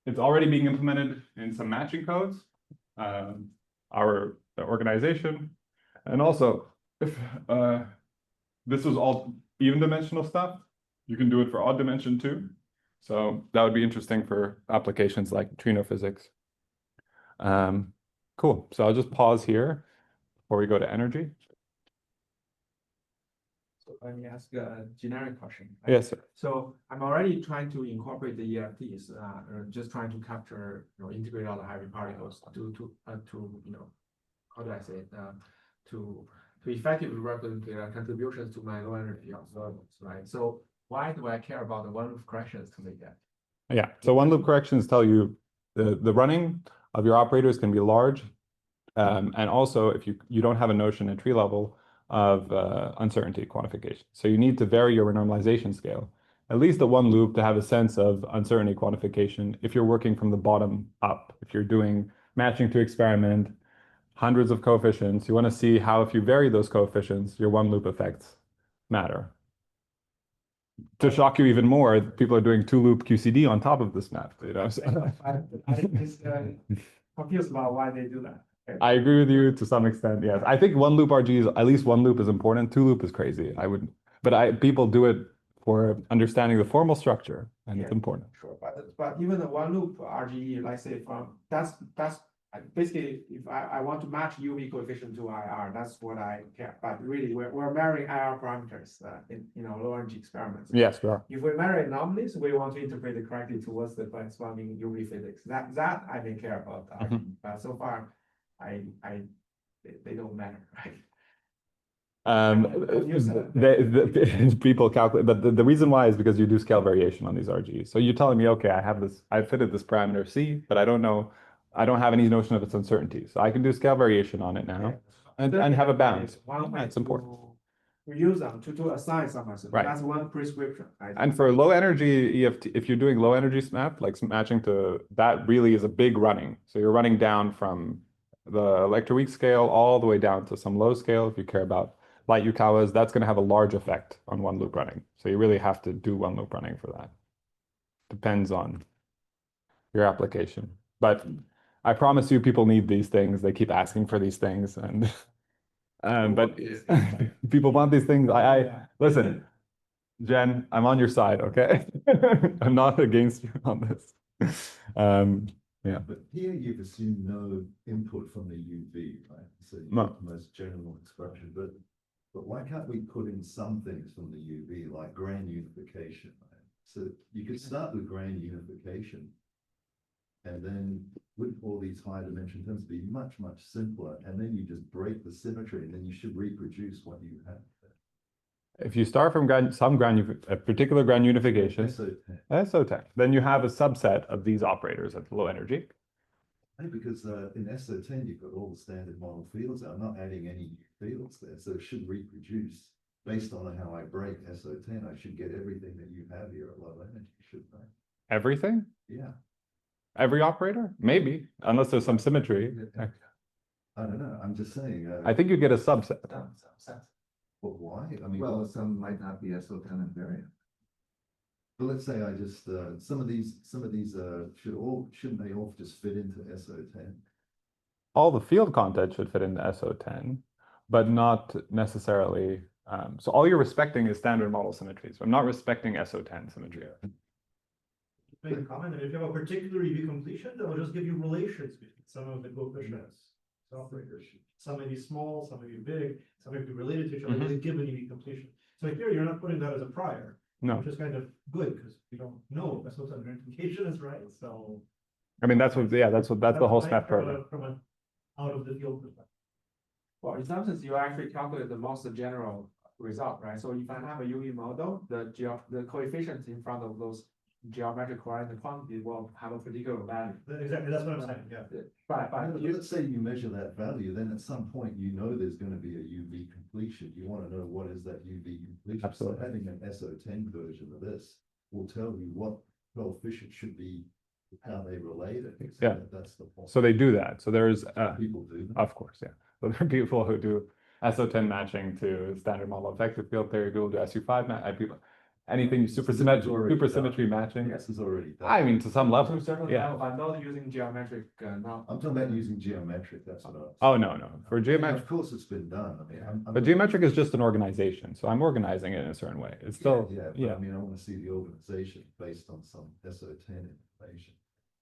It's already being implemented in some matching codes, our organization. And also, if this was all even dimensional stuff, you can do it for odd dimension too. So that would be interesting for applications like neutrino physics. Cool. So I'll just pause here before we go to energy. So let me ask a generic question. Yes, sir. So I'm already trying to incorporate the EFTs, just trying to capture, integrate all the heavy particles to how do I say it? To effectively represent their contributions to my low energy observables, right? So why do I care about the one-loop corrections to make that? Yeah, so one-loop corrections tell you the running of your operators can be large. And also, if you don't have a notion at tree level of uncertainty quantification. So you need to vary your renormalization scale, at least at one loop, to have a sense of uncertainty quantification if you're working from the bottom up. If you're doing matching to experiment, hundreds of coefficients, you want to see how if you vary those coefficients, your one loop effects matter. To shock you even more, people are doing two loop QCD on top of this SMEFT, you know. So I'm just confused about why they do that. I agree with you to some extent. Yes, I think one loop RG is at least one loop is important. Two loop is crazy. I would, but people do it for understanding the formal structure, and it's Yeah. important. Sure, but even the one loop RGE, like say from that's basically if I want to match UV coefficient to IR, that's what I care. But really, we're measuring IR parameters in low energy experiments. Yes, we are. If we measure anomalies, we want to interpret it correctly towards the corresponding UV physics. That I may care about RGE, but so far, they don't matter, right? People calculate, but the reason why is because you do scale variation on these RGs. So you're telling me, okay, I fitted this parameter C, but I don't have any notion of its uncertainty. So I can do scale variation on it now and have a bound. That's important. We use them to assign some uncertainty. Right. That's one prescription. And for low energy EFT, if you're doing low energy SMEFT, like matching to that really is a big running. So you're running down from the electroweak scale all the way down to some low scale if you care about light Yukawas, that's going to have a large effect on one loop running. So you really have to do one loop running for that. Depends on your application. But I promise you people need these things. They keep asking for these things. And but people want these things. Listen, Jen, I'm on your side, okay? I'm not against you on this. Yeah. But here you've assumed no input from the UV, right? So you No. got the most general expression, but why can't we put in some things from the UV, like grand unification, right? So you could start with grand unification, and then with all these high dimension terms be much, much simpler, and then you just break the symmetry, and then you should reproduce what you have. If you start from a particular grand unification, SO10, then you have a subset of these operators at low energy. Because in SO10, you've got all the standard model fields. I'm not adding any new fields there, so it should reproduce based on how I break SO10. I should get everything that you have here at low energy, shouldn't I? Everything? Yeah. Every operator? Maybe, unless there's some symmetry. I don't know. I'm just saying. I think you get a subset. But why? I mean, Well, some might not be SO10 invariant. but let's say I just some of these shouldn't they all just fit into SO10? All the field content should fit into SO10, but not necessarily. So all you're respecting is standard model symmetry. So I'm not respecting SO10 symmetry. Make a comment, and if you have a particular EV completion, they'll just give you relations between some of the coefficients. Operators. Some may be small, some may be big, some may be related to each other, they give an EV completion. So here you're not putting that as a prior. No. Which is kind of good, because we don't know if SO10 identification is right, so. I mean, that's the whole SMEFT program. From an out of the field perspective. Well, in some sense, you actually calculate the most general result, right? So if I have a UV model, the coefficients in front of those geometric coordinate quantity will have a particular value. Exactly, that's what I'm saying, yeah. But Let's say you measure that value, then at some point you know there's going to be a UV completion. You want to know what is that UV completion. Absolutely. So having an SO10 version of this will tell you what coefficient should be, how they relate it. So Yeah. that's the point. So they do that. So there's, People do that. of course, yeah. So there are people who do SO10 matching to standard model effective field theory. People do SU5 people. Anything supersymmetry matching. This is already done. I mean, to some level, yeah. I'm not using geometric now. I'm talking about using geometric. That's what I was. Oh, no. For Yeah, geometric, of course, it's been done. I mean, but geometric is just an organization. So I'm organizing it in a certain way. It's still, But I mean, I want to see the organization based on some SO10 information.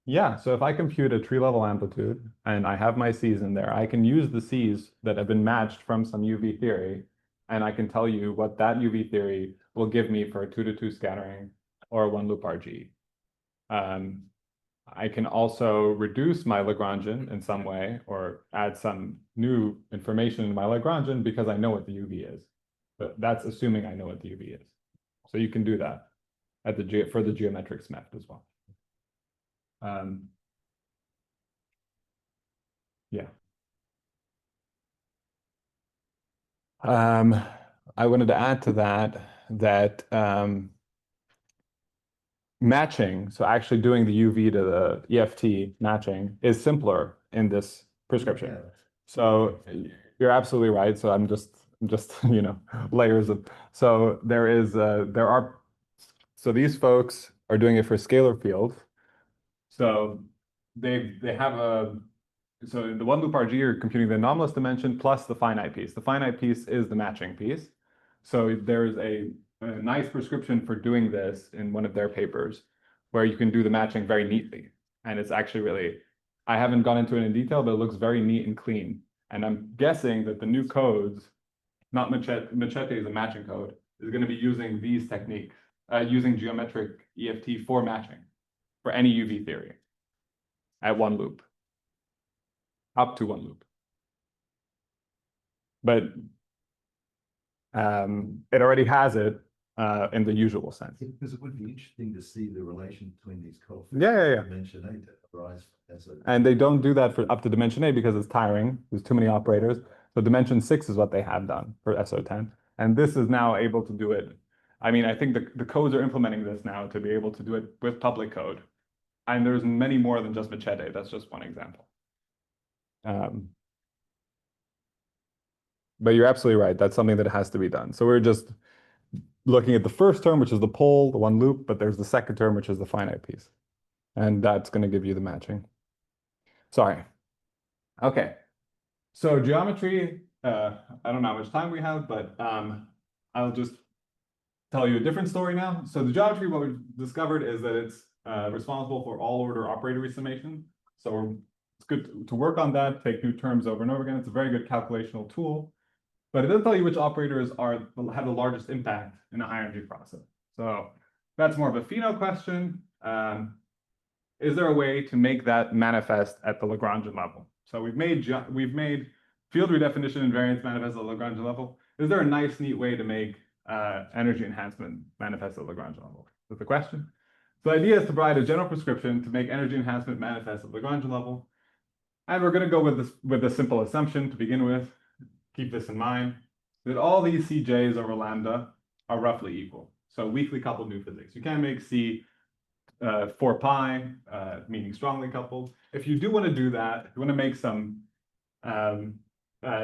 Yeah, so if I compute a tree level amplitude and I have my C's in there, I can use the C's that have been matched from some UV theory, and I can tell you what that UV theory will give me for a 2-to-2 scattering or a one loop RG. I can also reduce my Lagrangian in some way or add some new information in my Lagrangian because I know what the UV is. But that's assuming I know what the UV is. So you can do that at for the geometric SMEFT as well. Yeah. I wanted to add to that matching, so actually doing the UV to the EFT matching is simpler in this prescription. Yeah. So you're absolutely right. So I'm just you know, layers of, so so these folks are doing it for scalar fields. So they have so in the one loop RG, you're computing the anomalous dimension plus the finite piece. The finite piece is the matching piece. So there's a nice prescription for doing this in one of their papers where you can do the matching very neatly. And it's actually really, I haven't gone into it in detail, but it looks very neat and clean. And I'm guessing that the new codes, not Machete is a matching code, is going to be using these techniques, using geometric EFT for matching for any UV theory at one loop, up to one loop. But it already has it in the usual sense. Because it would be interesting to see the relation between these coefficients. Yeah. Dimension 8 that arise as a. And they don't do that for up to dimension 8 because it's tiring. There's too many operators. So dimension 6 is what they have done for SO10. And this is now able to do it. I mean, I think the codes are implementing this now to be able to do it with public code. And there's many more than just Machete. That's just one example. But you're absolutely right. That's something that has to be done. So we're just looking at the first term, which is the pole, the one loop, but there's the second term, which is the finite piece. And that's going to give you the matching. Sorry. Okay. So geometry, I don't know how much time we have, but I'll just tell you a different story now. So the geometry, what we've discovered is that it's responsible for all order operator summation. So it's good to work on that, take new terms over and over again. It's a very good calculational tool, but it doesn't tell you which operators have the largest impact in a high energy process. So that's more of a pheno question. Is there a way to make that manifest at the Lagrangian level? So we've made field redefinition invariance manifest at the Lagrangian level. Is there a nice, neat way to make energy enhancement manifest at the Lagrangian level? That's the question. So the idea is to provide a general prescription to make energy enhancement manifest at the Lagrangian level. And we're going to go with a simple assumption to begin with. Keep this in mind, that all these CJs over lambda are roughly equal. So weakly coupled new physics. You can make C 4 pi, meaning strongly coupled. If you do want to do that, if you want to make some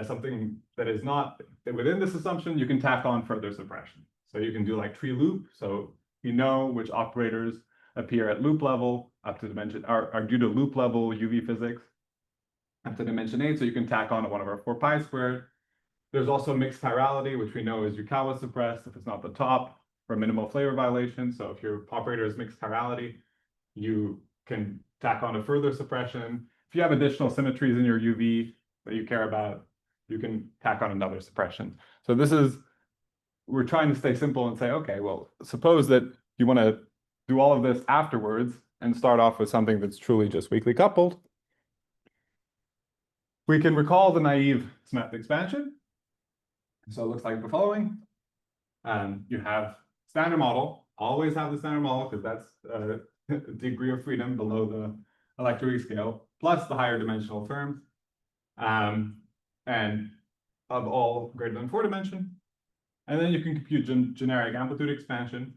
something that is not within this assumption, you can tack on further suppression. So you can do like tree loop. So you know which operators appear at loop level up to dimension are due to loop level UV physics up to dimension 8. So you can tack on to 1 over 4 pi squared. There's also mixed chirality, which we know is Yukawa suppressed if it's not the top for minimal flavor violation. So if your operator is mixed chirality, you can tack on a further suppression. If you have additional symmetries in your UV that you care about, you can tack on another suppression. So we're trying to stay simple and say, okay, well, suppose that you want to do all of this afterwards and start off with something that's truly just weakly coupled. We can recall the naive SMEFT expansion. So it looks like the following. You have standard model, always have the standard model because that's degree of freedom below the electroweak scale, plus the higher dimensional terms, and of all greater than 4 dimension. And then you can compute generic amplitude expansion.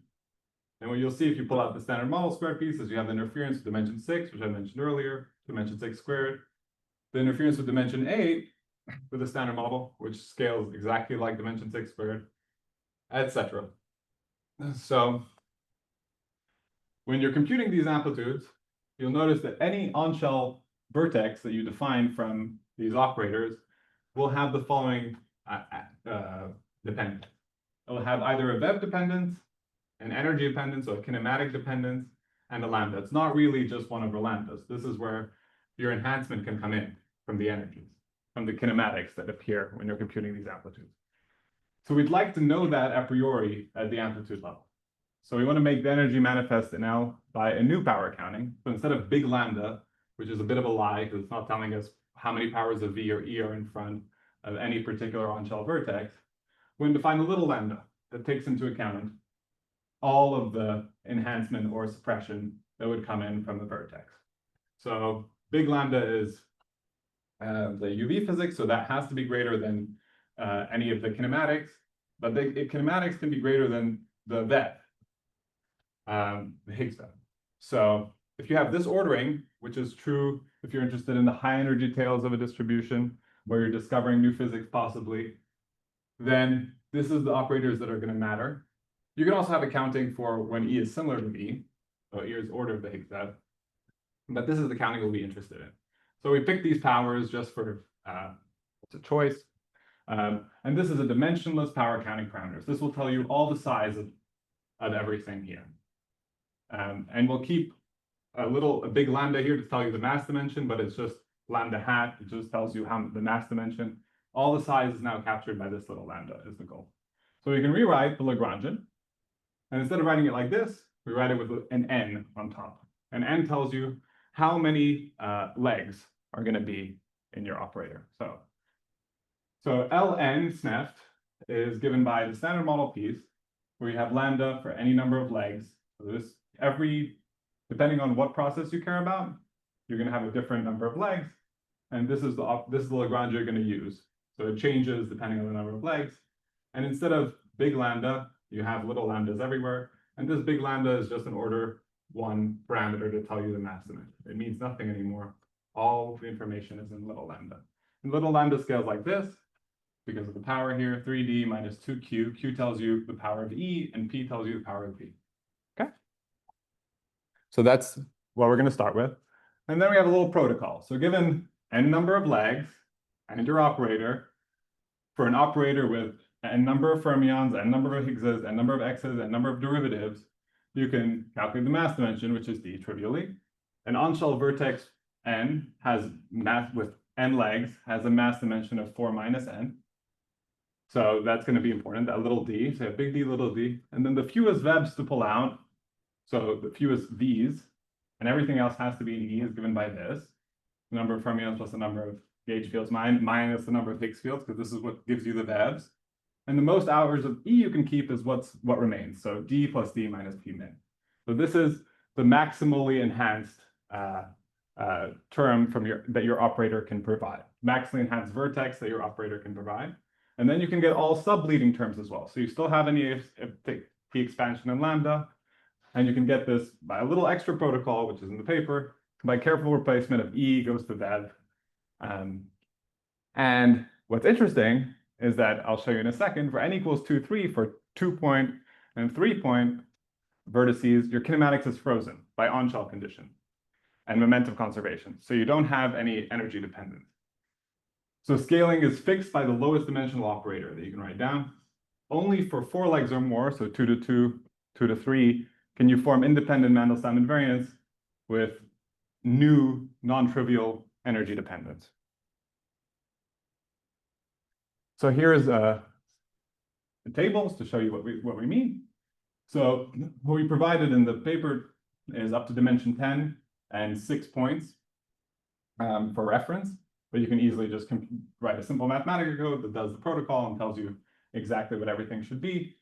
And what you'll see if you pull out the standard model squared piece is you have the interference with dimension 6, which I mentioned earlier, dimension 6 squared. The interference with dimension 8 with the standard model, which scales exactly like dimension 6 squared, etc. So when you're computing these amplitudes, you'll notice that any on-shell vertex that you define from these operators will have the following dependence. It will have either a Vev dependence, an energy dependence, or a kinematic dependence, and a lambda. It's not really just 1 over lambdas. This is where your enhancement can come in from the energies, from the kinematics that appear when you're computing these amplitudes. So we'd like to know that a priori at the amplitude level. So we want to make the energy manifest now by a new power counting. So instead of big lambda, which is a bit of a lie because it's not telling us how many powers of V or E are in front of any particular on-shell vertex, we're going to define a little lambda that takes into account all of the enhancement or suppression that would come in from the vertex. So big lambda is the UV physics, so that has to be greater than any of the kinematics, but the kinematics can be greater than the VEV, the Higgs VEV. So if you have this ordering, which is true if you're interested in the high energy tails of a distribution, where you're discovering new physics possibly, then this is the operators that are going to matter. You can also have accounting for when E is similar to V, so E is order of the Higgs VEV, but this is the counting we'll be interested in. So we picked these powers just for it's a choice. And this is a dimensionless power counting parameters. This will tell you all the size of everything here. And we'll keep a big lambda here to tell you the mass dimension, but it's just lambda hat. It just tells you how the mass dimension. All the size is now captured by this little lambda is the goal. So we can rewrite the Lagrangian. And instead of writing it like this, we write it with an n on top. And n tells you how many legs are going to be in your operator. So Ln SMEFT is given by the standard model piece, where you have lambda for any number of legs. So this depending on what process you care about, you're going to have a different number of legs, and this is the Lagrange you're going to use. So it changes depending on the number of legs, and instead of big lambda, you have little lambdas everywhere, and this big lambda is just an order 1 parameter to tell you the mass dimension. It means nothing anymore. All the information is in little lambda. And little lambda scales like this, because of the power here, 3d minus 2q. Q tells you the power of E, and P tells you the power of V. Okay? So that's what we're going to start with. And then we have a little protocol. So given n number of legs and your operator, for an operator with n number of fermions, n number of Higgses, n number of X's, n number of derivatives, you can calculate the mass dimension, which is d trivially. An on-shell vertex n has mass with n legs, has a mass dimension of 4 minus n. So that's going to be important, that little d. So you have big D, little d. And then the fewest VEBs to pull out, so the fewest V's, and everything else has to be in E is given by this. The number of fermions plus the number of gauge fields minus the number of Higgs fields, because this is what gives you the VEBs. And the most hours of E you can keep is what remains. So D plus D minus P min. So this is the maximally enhanced term that your operator can provide. Maximally enhanced vertex that your operator can provide. And then you can get all sub-leading terms as well. So you still have any P expansion in lambda, and you can get this by a little extra protocol, which is in the paper, by careful replacement of E goes to VEV. And what's interesting is that I'll show you in a second, for n equals 2, 3, for 2-point and 3-point vertices, your kinematics is frozen by on-shell condition and momentum conservation. So you don't have any energy dependence. So scaling is fixed by the lowest dimensional operator that you can write down. Only for 4 legs or more, so 2 to 2, 2 to 3, can you form independent Mandelstam invariants with new non-trivial energy dependence. So here's the tables to show you what we mean. So what we provided in the paper is up to dimension 10 and 6 points for reference, but you can easily just write a simple mathematical code that does the protocol and tells you exactly what everything should be.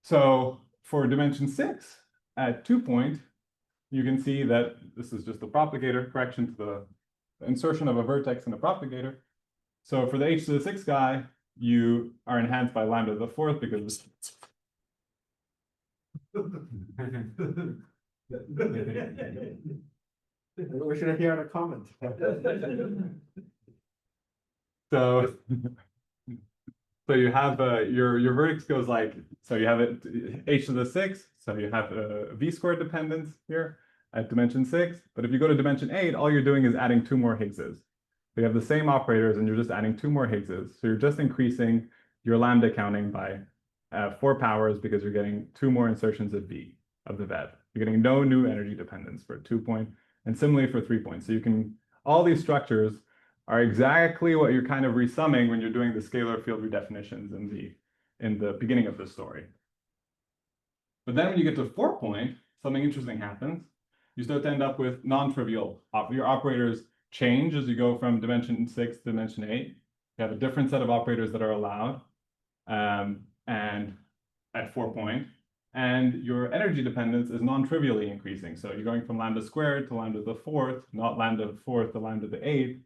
So for dimension 6 at 2 point, you can see that this is just the propagator correction to the insertion of a vertex in a propagator. So for the h to the 6 guy, you are enhanced by lambda to the 4th because We should hear the comment. So you have your vertex goes like, so you have it h to the 6, so you have a v squared dependence here at dimension 6. But if you go to dimension 8, all you're doing is adding 2 more Higgses. So you have the same operators and you're just adding 2 more Higgses. So you're just increasing your lambda counting by 4 powers because you're getting 2 more insertions of v, of the VEV. You're getting no new energy dependence for 2 point, and similarly for 3 points. So you can, all these structures are exactly what you're kind of resumming when you're doing the scalar field redefinitions in the beginning of the story. But then when you get to 4 point, something interesting happens. You start to end up with non-trivial. Your operators change as you go from dimension 6 to dimension 8. You have a different set of operators that are allowed, and at 4 point. And your energy dependence is non-trivially increasing. So you're going from lambda squared to lambda to the 4th, not lambda to the 4th to lambda to the 8th.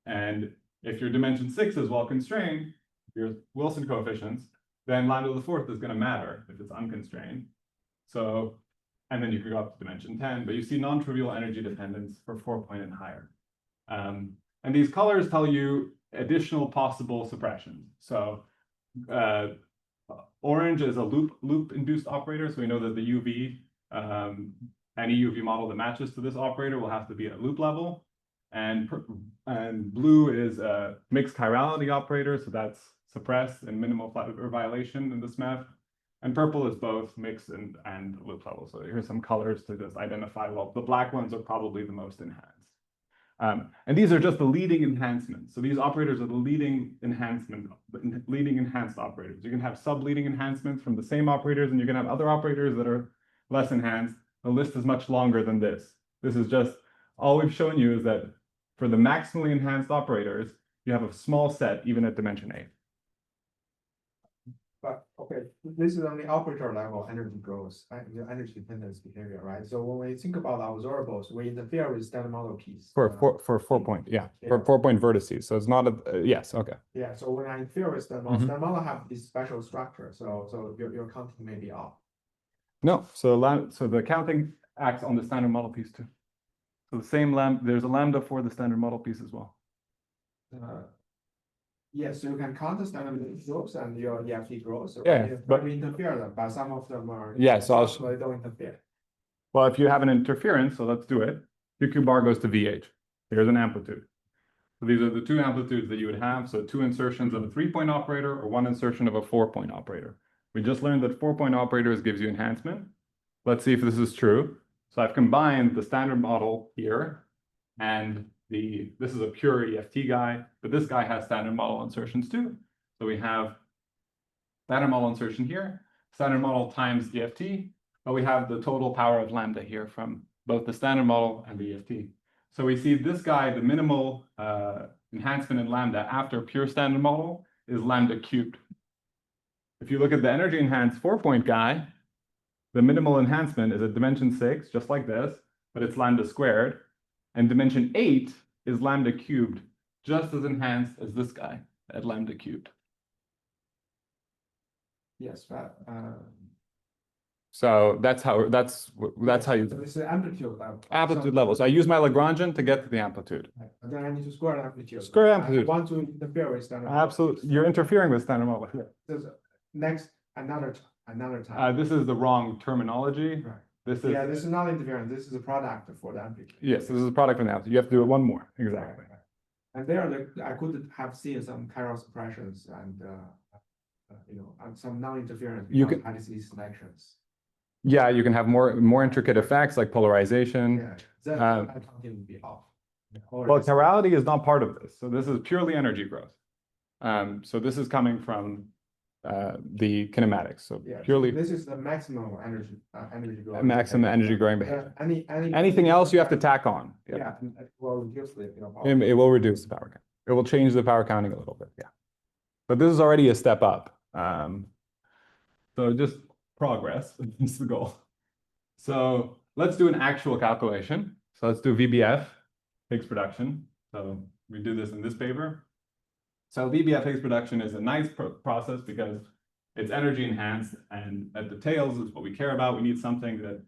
And If your dimension 6 is well constrained, your Wilson coefficients, then lambda to the fourth is going to matter if it's unconstrained. So, and then you could go up to dimension 10, but you see non-trivial energy dependence for 4-point and higher. And these colors tell you additional possible suppressions. So orange is a loop induced operator. So we know that the UV, any UV model that matches to this operator will have to be at loop level. And blue is a mixed chirality operator. So that's suppressed and minimal violation in the SMEFT. And purple is both mixed and loop level. So here's some colors to just identify, well, the black ones are probably the most enhanced. And these are just the leading enhancements. So these operators are the leading enhanced operators. You can have sub-leading enhancements from the same operators, and you can have other operators that are less enhanced. The list is much longer than this. This is just, all we've shown you is that for the maximally enhanced operators, you have a small set even at dimension 8. But okay, this is on the operator level energy growth, the energy dependence behavior, right? So when we think about observables, we interfere with standard model piece. For 4-point, yeah, for 4-point vertices. So it's not a, yes, okay. Yeah, so when I interfere with standard model, standard model have this special structure, so your counting may be off. No, so the counting acts on the standard model piece too. So the same there's a lambda for the standard model piece as well. Yes, you can count the standard groups and your EFT growth. Yeah, but we interfere them, but some of them are. Yeah, so they don't interfere. Well, if you have an interference, so let's do it. QQ bar goes to VH. Here's an amplitude. So these are the two amplitudes that you would have. So 2 insertions of a 3-point operator or 1 insertion of a 4-point operator. We just learned that 4-point operators gives you enhancement. Let's see if this is true. So I've combined the standard model here and this is a pure EFT guy, but this guy has standard model insertions too. So we have standard model insertion here, standard model times EFT, but we have the total power of lambda here from both the standard model and the EFT. So we see this guy, the minimal enhancement in lambda after pure standard model is lambda cubed. If you look at the energy enhanced 4-point guy, the minimal enhancement is at dimension 6, just like this, but it's lambda squared. And dimension 8 is lambda cubed, just as enhanced as this guy at lambda cubed. Yes, but so that's how you this is amplitude level. amplitude level. So I use my Lagrangian to get to the amplitude. And then I need to square the amplitude. Square amplitude. I want to interfere with standard. Absolutely, you're interfering with standard model here. Next, another time. This is the wrong terminology. Right. This is Yeah, this is not interference. This is a product for the amplitude. yes, this is a product of the amplitude. You have to do it one more exactly. Right. And there, I could have seen some chiral suppressions and and some non-interference. You can- analyses selections. Yeah, you can have more intricate effects like polarization. Yeah, that counting would be off. Well, chirality is not part of this. So this is purely energy growth. So this is coming from the kinematics. So Yeah, purely this is the maximum energy growth. maximum energy growing behavior. Anything Anything else you have to tack on. Yeah, well, reduce the It will reduce the power count. It will change the power counting a little bit. Yeah. But this is already a step up. So just progress is the goal. So let's do an actual calculation. So let's do VBF, Higgs production. So we do this in this paper. So VBF Higgs production is a nice process because it's energy enhanced, and at the tails is what we care about. We need something that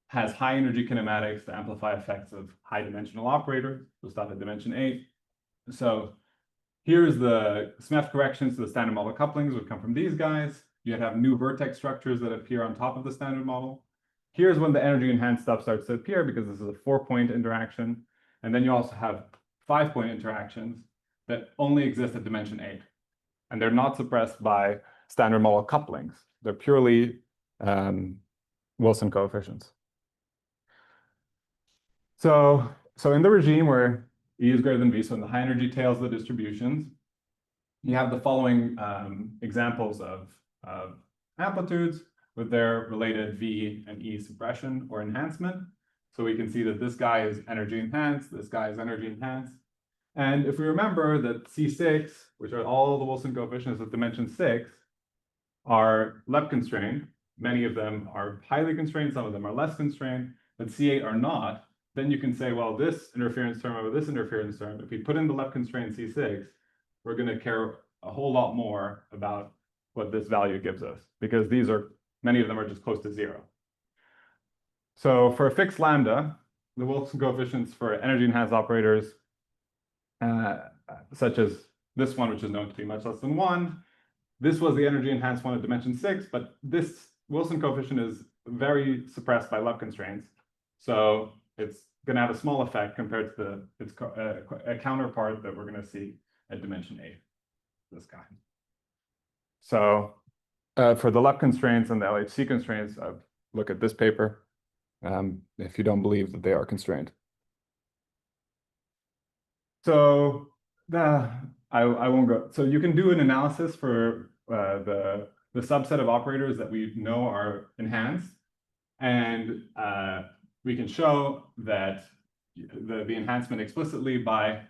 has high energy kinematics to amplify effects of high dimensional operators. We'll start at dimension 8. So here's the SMEFT corrections to the standard model couplings would come from these guys. You'd have new vertex structures that appear on top of the standard model. Here's when the energy enhanced stuff starts to appear because this is a 4-point interaction. And then you also have 5-point interactions that only exist at dimension 8. And they're not suppressed by standard model couplings. They're purely Wilson coefficients. So in the regime where E is greater than V, so in the high energy tails of the distributions, you have the following examples of amplitudes with their related V and E suppression or enhancement. So we can see that this guy is energy enhanced, this guy is energy enhanced. And if we remember that C6, which are all the Wilson coefficients at dimension 6, are LEP constrained. Many of them are highly constrained, some of them are less constrained, but C8 are not. Then you can say, well, this interference term over this interference term, if we put in the LEP constrained C6, we're going to care a whole lot more about what this value gives us, because many of them are just close to 0. So for a fixed lambda, the Wilson coefficients for energy enhanced operators, such as this one, which is known to be much less than 1, this was the energy enhanced one at dimension 6, but this Wilson coefficient is very suppressed by Love constraints. So it's going to have a small effect compared to its a counterpart that we're going to see at dimension 8, this guy. So for the Love constraints and the LHC constraints, look at this paper if you don't believe that they are constrained. So I won't go. So you can do an analysis for the subset of operators that we know are enhanced, and we can show that the enhancement explicitly by,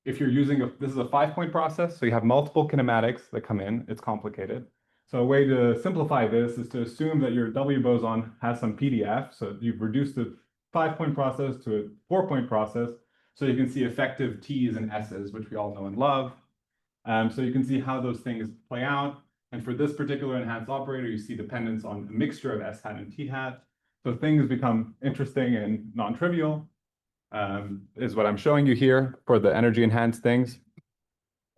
if you're using this is a 5-point process, so you have multiple kinematics that come in. It's complicated. So a way to simplify this is to assume that your W boson has some PDF. So you've reduced the 5-point process to a 4-point process. So you can see effective T's and S's, which we all know and love. So you can see how those things play out. And for this particular enhanced operator, you see dependence on a mixture of S hat and T hat. So things become interesting and non-trivial, is what I'm showing you here for the energy enhanced things.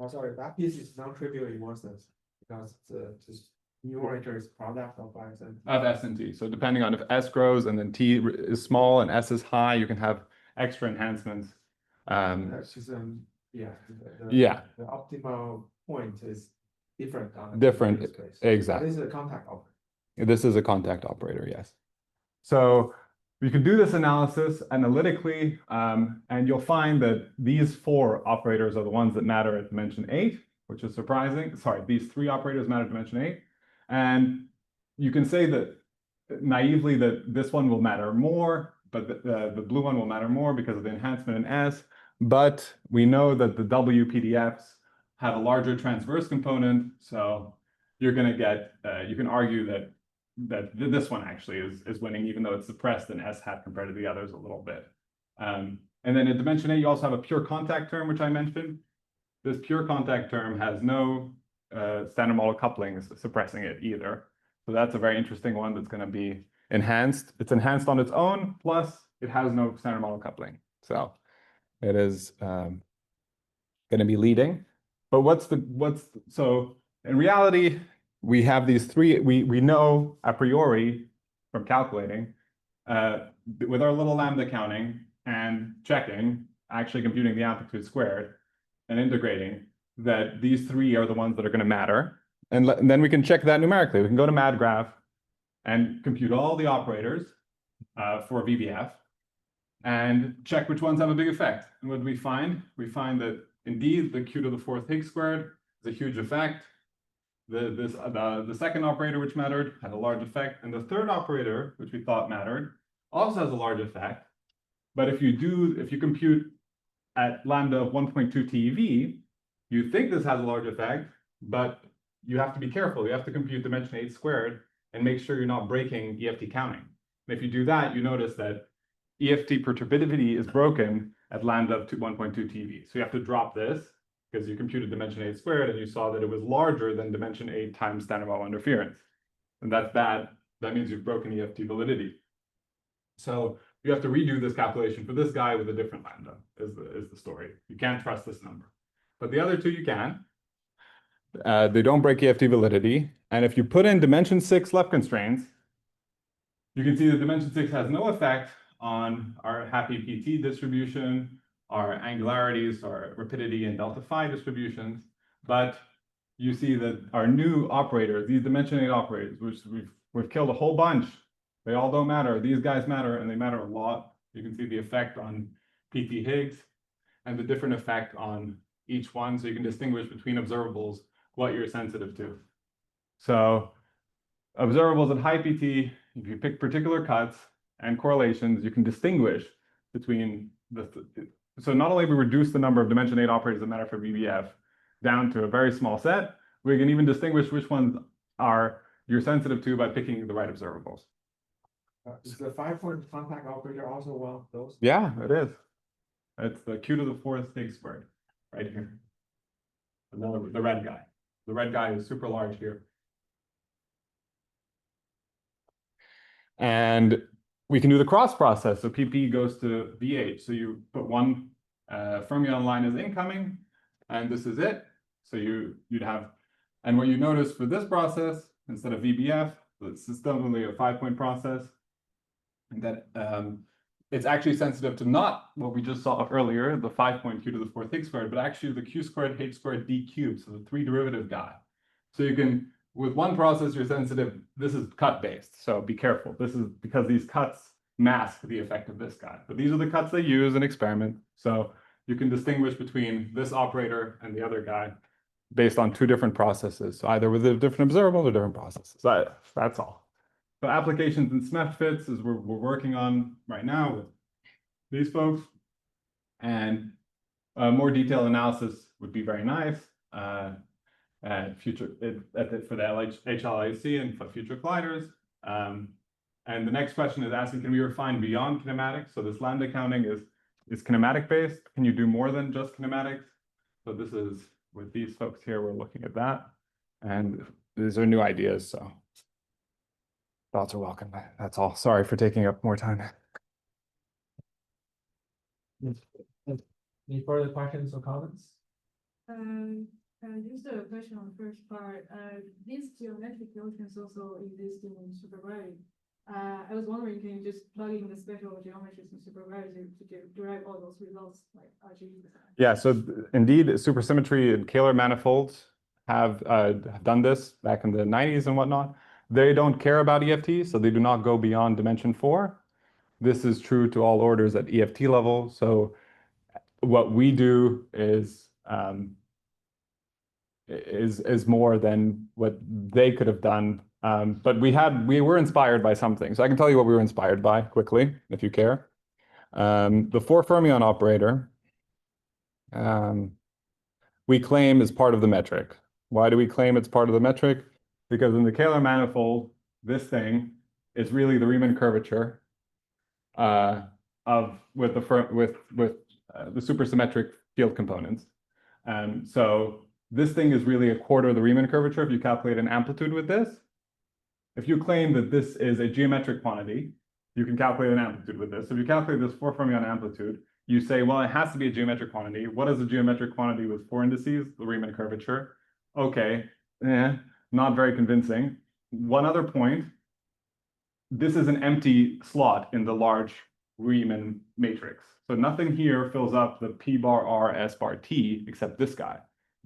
Oh, sorry, that piece is non-trivial in one sense, because the numerator is product of S and T. Of S and T. So depending on if S grows and then T is small and S is high, you can have extra enhancements. That's just, yeah. The optimal point is different. Different, exactly. This is a contact operator. This is a contact operator, yes. So we can do this analysis analytically, and you'll find that these 4 operators are the ones that matter at dimension 8, which is surprising. Sorry, these 3 operators matter at dimension 8. And you can say that naively that this one will matter more, but the blue one will matter more because of the enhancement in S. But we know that the W PDFs have a larger transverse component. So you're going to get, you can argue that this one actually is winning, even though it's suppressed in S hat compared to the others a little bit. And then at dimension 8, you also have a pure contact term, which I mentioned. This pure contact term has no standard model couplings suppressing it either. So that's a very interesting one that's going to be enhanced. It's enhanced on its own, plus it has no standard model coupling. So it is going to be leading. But so in reality, we have these 3, we know a priori from calculating with our little lambda counting and checking, actually computing the amplitude squared and integrating, that these 3 are the ones that are going to matter. And then we can check that numerically. We can go to MadGraph and compute all the operators for VBF and check which ones have a big effect. And what do we find? We find that indeed the Q to the 4th Higgs squared is a huge effect. The second operator, which mattered, had a large effect. And the third operator, which we thought mattered, also has a large effect. But if you compute at lambda of 1.2 TeV, you think this has a large effect, but you have to be careful. You have to compute dimension 8 squared and make sure you're not breaking EFT counting. And if you do that, you notice that EFT perturbativity is broken at lambda of 1.2 TeV. So you have to drop this because you computed dimension 8 squared and you saw that it was larger than dimension 8 times standard model interference. And that's bad. That means you've broken EFT validity. So you have to redo this calculation for this guy with a different lambda, is the story. You can't trust this number. But the other 2 you can. They don't break EFT validity. And if you put in dimension 6 left constraints, you can see that dimension 6 has no effect on our happy PT distribution, our angularities, our rapidity and delta phi distributions. But you see that our new operators, these dimension 8 operators, which we've killed a whole bunch, they all don't matter. These guys matter, and they matter a lot. You can see the effect on PT Higgs and the different effect on each one. So you can distinguish between observables what you're sensitive to. So observables at high PT, if you pick particular cuts and correlations, you can distinguish between so not only we reduce the number of dimension 8 operators that matter for VBF down to a very small set, we can even distinguish which ones you're sensitive to by picking the right observables. Is the 5-point contact operator also one of those? Yeah, it is. It's the Q to the 4th Higgs squared right here. the red guy. The red guy is super large here. And we can do the cross process. So PP goes to VH. So you put one fermion line as incoming, and this is it. So you'd have, and what you notice for this process, instead of VBF, it's still only a 5-point process, and that it's actually sensitive to not what we just saw earlier, the 5-point q to the 4th h squared, but actually the q squared h squared d cubed, so the 3 derivative guy. So you can, with one process, you're sensitive, this is cut based, so be careful. This is because these cuts mask the effect of this guy. But these are the cuts they use in experiment. So you can distinguish between this operator and the other guy based on 2 different processes. So either with a different observable or different processes. That's all. So applications in SMEFT fits is we're working on right now with these folks. And more detailed analysis would be very nice. For the HL-LHC and for future colliders. And the next question is asking, can we refine beyond kinematics? So this lambda counting is kinematic based. Can you do more than just kinematics? So this is with these folks here, we're looking at that. And these are new ideas, so thoughts are welcome. That's all. Sorry for taking up more time. Any further questions or comments? Just a question on the first part. These geometric notions also exist in supergravity. I was wondering, can you just plug in the special geometries in supergravity to derive all those results, like RGB? Yeah, so indeed, supersymmetry and Kähler manifolds have done this back in the 90s and whatnot. They don't care about EFTs, so they do not go beyond dimension 4. This is true to all orders at EFT level. So what we do is more than what they could have done. But we were inspired by something. So I can tell you what we were inspired by quickly, if you care. The 4 fermion operator, we claim is part of the metric. Why do we claim it's part of the metric? Because in the Kähler manifold, this thing is really the Riemann curvature with the supersymmetric field components. So this thing is really a quarter of the Riemann curvature if you calculate an amplitude with this. If you claim that this is a geometric quantity, you can calculate an amplitude with this. So if you calculate this 4 fermion amplitude, you say, well, it has to be a geometric quantity. What is a geometric quantity with 4 indices? The Riemann curvature. Okay, not very convincing. One other point, this is an empty slot in the large Riemann matrix. So nothing here fills up the P bar R S bar T except this guy.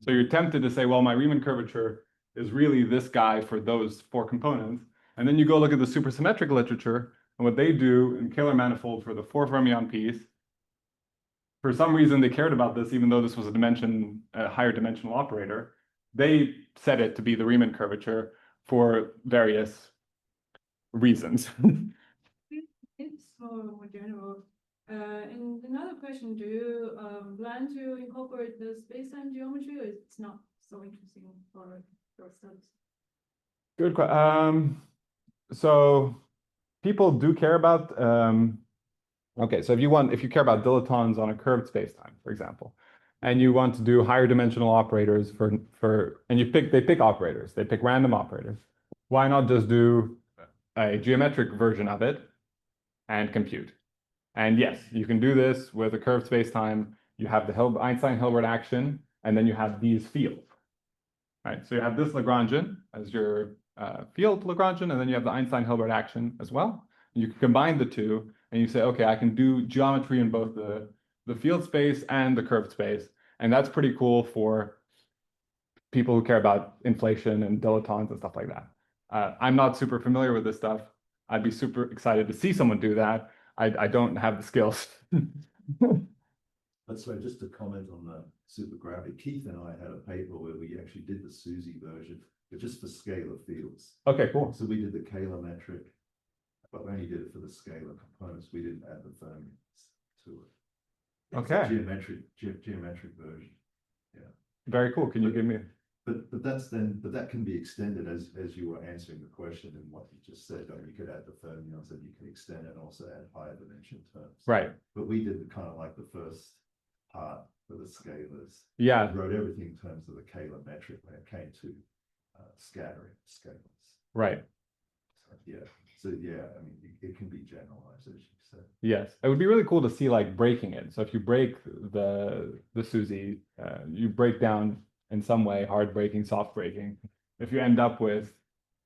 So you're tempted to say, well, my Riemann curvature is really this guy for those 4 components. And then you go look at the supersymmetric literature, and what they do in Kähler manifold for the 4 fermion piece, for some reason they cared about this, even though this was a higher dimensional operator. They set it to be the Riemann curvature for various reasons. It's more general. And another question, do you plan to incorporate the space-time geometry, or it's not so interesting for your studies? Good question. So people do care about, okay, so if you care about dilitons on a curved spacetime, for example, and you want to do higher dimensional operators and they pick operators, they pick random operators. Why not just do a geometric version of it and compute? And yes, you can do this with a curved spacetime. You have the Einstein-Hilbert action, and then you have these fields. Right? So you have this Lagrangian as your field Lagrangian, and then you have the Einstein-Hilbert action as well. You can combine the two, and you say, okay, I can do geometry in both the field space and the curved space. And that's pretty cool for people who care about inflation and dilitons and stuff like that. I'm not super familiar with this stuff. I'd be super excited to see someone do that. I don't have the skills. That's right, just to comment on the supergravity. Keith and I had a paper where we actually did the SUSY version, but just for scalar fields. Okay, cool. So we did the Kähler metric, but we only did it for the scalar components. We didn't add the fermions to it. It's a geometric version. Yeah. Very cool. Can you give me? But that can be extended as you were answering the question and what you just said. You could add the fermions and you can extend it and also add higher dimension terms. Right. But we did kind of like the first part for the scalars. Yeah, I wrote everything in terms of the Kähler metric when it came to scattering scalars. right. So yeah, I mean, it can be generalized, as you said. Yes, it would be really cool to see like breaking it. So if you break the SUSY, you break down in some way, hard breaking, soft breaking. If you end up with,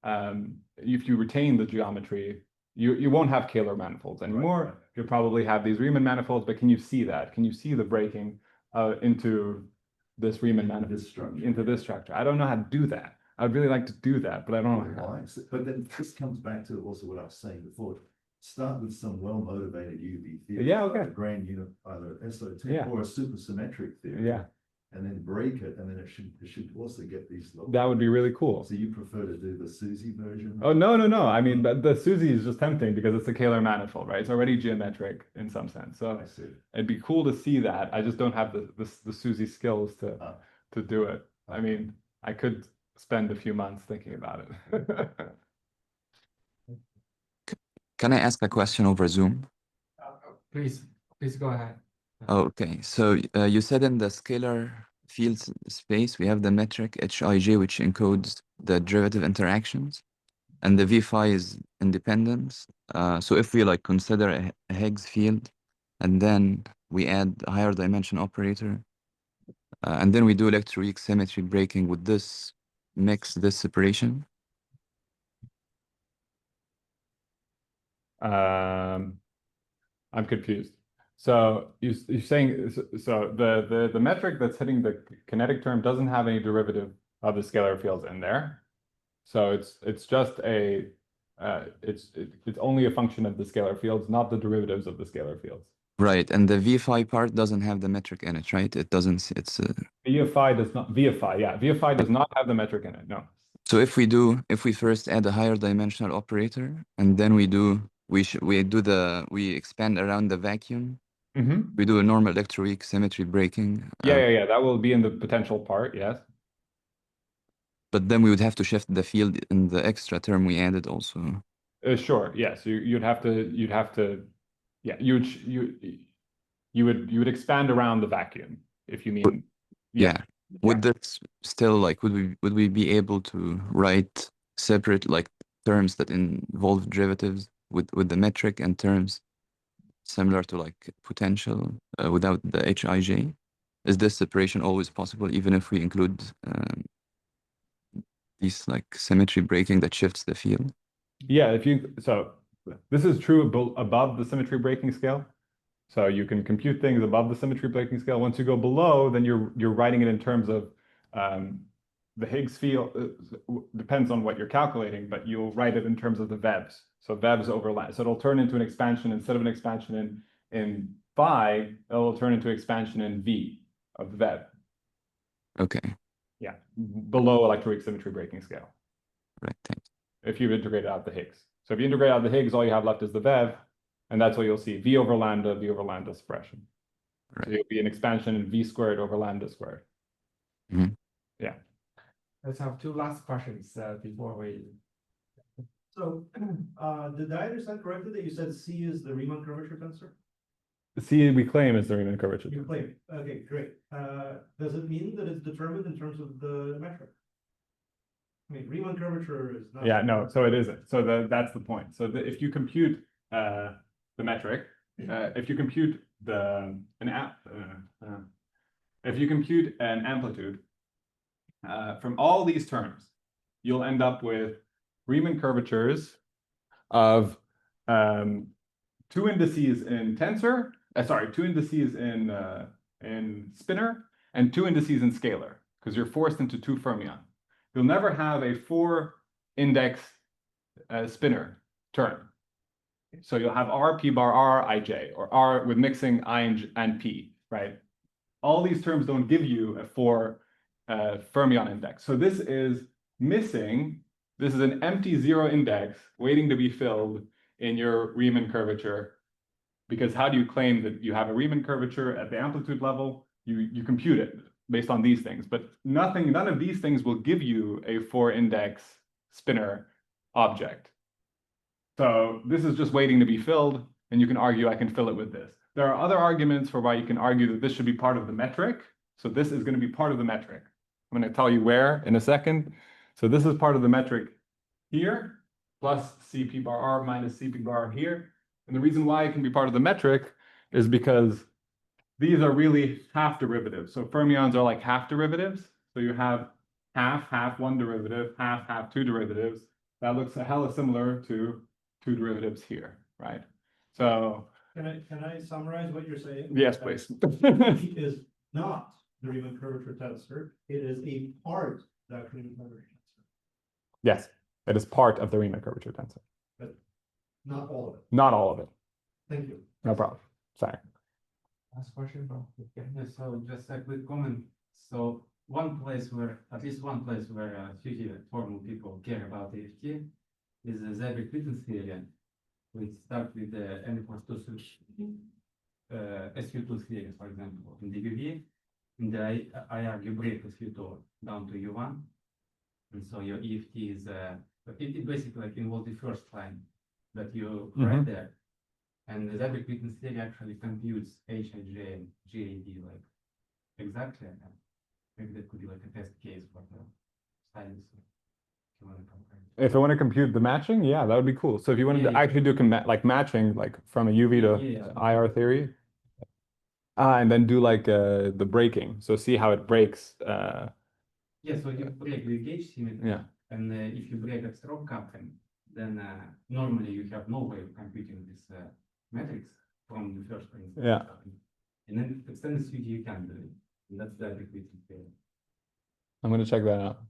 if you retain the geometry, you won't have Kähler manifolds anymore. Right. You'll probably have these Riemann manifolds, but can you see that? Can you see the breaking into this Riemann manifold, into this structure? I don't know how to do that. I'd really like to do that, but I don't know how. But then this comes back to also what I was saying before. Start with some well-motivated UV theory. Yeah, like okay. a grand unit, either SOT Yeah. or a supersymmetric theory. Yeah, And then break it, and then it should also get these. that would be really cool. So you prefer to do the SUSY version? Oh, no. I mean, the SUSY is just tempting because it's a Kähler manifold, right? It's already geometric in some sense. So I see. it'd be cool to see that. I just don't have the SUSY skills to do it. I mean, I could spend a few months thinking about it. Can I ask a question over Zoom? Please go ahead. Okay, so you said in the scalar field space, we have the metric HIJ, which encodes the derivative interactions, and the V phi is independence. So if we like consider a Higgs field, and then we add a higher dimension operator, and then we do electroweak symmetry breaking, would this mix this separation? I'm confused. So you're saying so the metric that's hitting the kinetic term doesn't have any derivative of the scalar fields in there. So it's just a it's only a function of the scalar fields, not the derivatives of the scalar fields. Right, and the V phi part doesn't have the metric in it, right? It doesn't. It's VFI does not. VFI does not have the metric in it. No. So if we first add a higher dimensional operator, and then we expand around the vacuum, Mm-hmm. we do a normal electroweak symmetry breaking. Yeah. That will be in the potential part. Yes. But then we would have to shift the field in the extra term we added also. Sure. Yes. You'd have to. Yeah. You would expand around the vacuum if you mean. Yeah. Would this still like would we be able to write separate like terms that involve derivatives with the metric and terms similar to like potential without the HIJ? Is this separation always possible even if we include these like symmetry breaking that shifts the field? Yeah. So this is true above the symmetry breaking scale. So you can compute things above the symmetry breaking scale. Once you go below, then you're writing it in terms of the Higgs field. Depends on what you're calculating, but you'll write it in terms of the VEVs. So VEVs overlap. So it'll turn into an expansion instead of an expansion in phi. It'll turn into expansion in V of the VEV. Okay. Yeah, below electroweak symmetry breaking scale. Right. Thanks. If you've integrated out the Higgs. So if you integrate out the Higgs, all you have left is the VEV. And that's what you'll see, V over lambda suppression. Right. So you'll be an expansion in V squared over lambda squared. Mm-hmm. Yeah. Let's have two last questions before we. So, did I understand correctly that you said C is the Riemann curvature tensor? The C we claim is the Riemann curvature. You claim, okay, great. Does it mean that it's determined in terms of the metric? I mean, Riemann curvature is not. Yeah, no, so it isn't. So that's the point. So if you compute the metric, if you compute if you compute an amplitude from all these terms, you'll end up with Riemann curvatures of two indices in tensor. Two indices in spinor and two indices in scalar, because you're forced into two fermion. You'll never have a 4-index spinor term. So you'll have R, P bar, R, Ij, or R with mixing I and P, right? All these terms don't give you a 4 fermion index. So this is missing. This is an empty 0 index waiting to be filled in your Riemann curvature. Because how do you claim that you have a Riemann curvature at the amplitude level? You compute it based on these things, but none of these things will give you a 4-index spinor object. So this is just waiting to be filled, and you can argue I can fill it with this. there are other arguments for why you can argue that this should be part of the metric. So this is going to be part of the metric. I'm going to tell you where in a second. So this is part of the metric here, plus CP bar R minus CP bar here. And the reason why it can be part of the metric is because these are really half derivatives. So fermions are like half derivatives. So you have half one derivative, half two derivatives. That looks a hella similar to two derivatives here, right? So Can I summarize what you're saying? yes, please. It is not the Riemann curvature tensor. It is a part of that Riemann curvature tensor, Yes, it is part of the Riemann curvature tensor. but not all of it. Not all of it. Thank you. No problem. Sorry. Last question, bro. Okay. Yeah, so just a quick comment. So at least one place where usually formal people care about EFT is the Zebra-Witten theory, which starts with the N equals 2 SU2 theory, for example, in DBV. And I argue break SU2 down to U1. And so your EFT is, it basically like involves the first line that you write there. And the Zebra-Witten theory actually computes HLJ and JD like exactly. Maybe that could be like a test case for the studies. If you want to compare. If I want to compute the matching, yeah, that would be cool. So if you wanted to actually do like matching, like from a UV to IR theory, and then do like the breaking. So see how it breaks. Yeah, so you break the gauge symmetry. Yeah. And if you break a stroke coupling, then normally you have no way of computing this matrix from the first principle. Yeah. And then extended studio you can do it. And that's the Zebra-Witten theory. I'm going to check that out.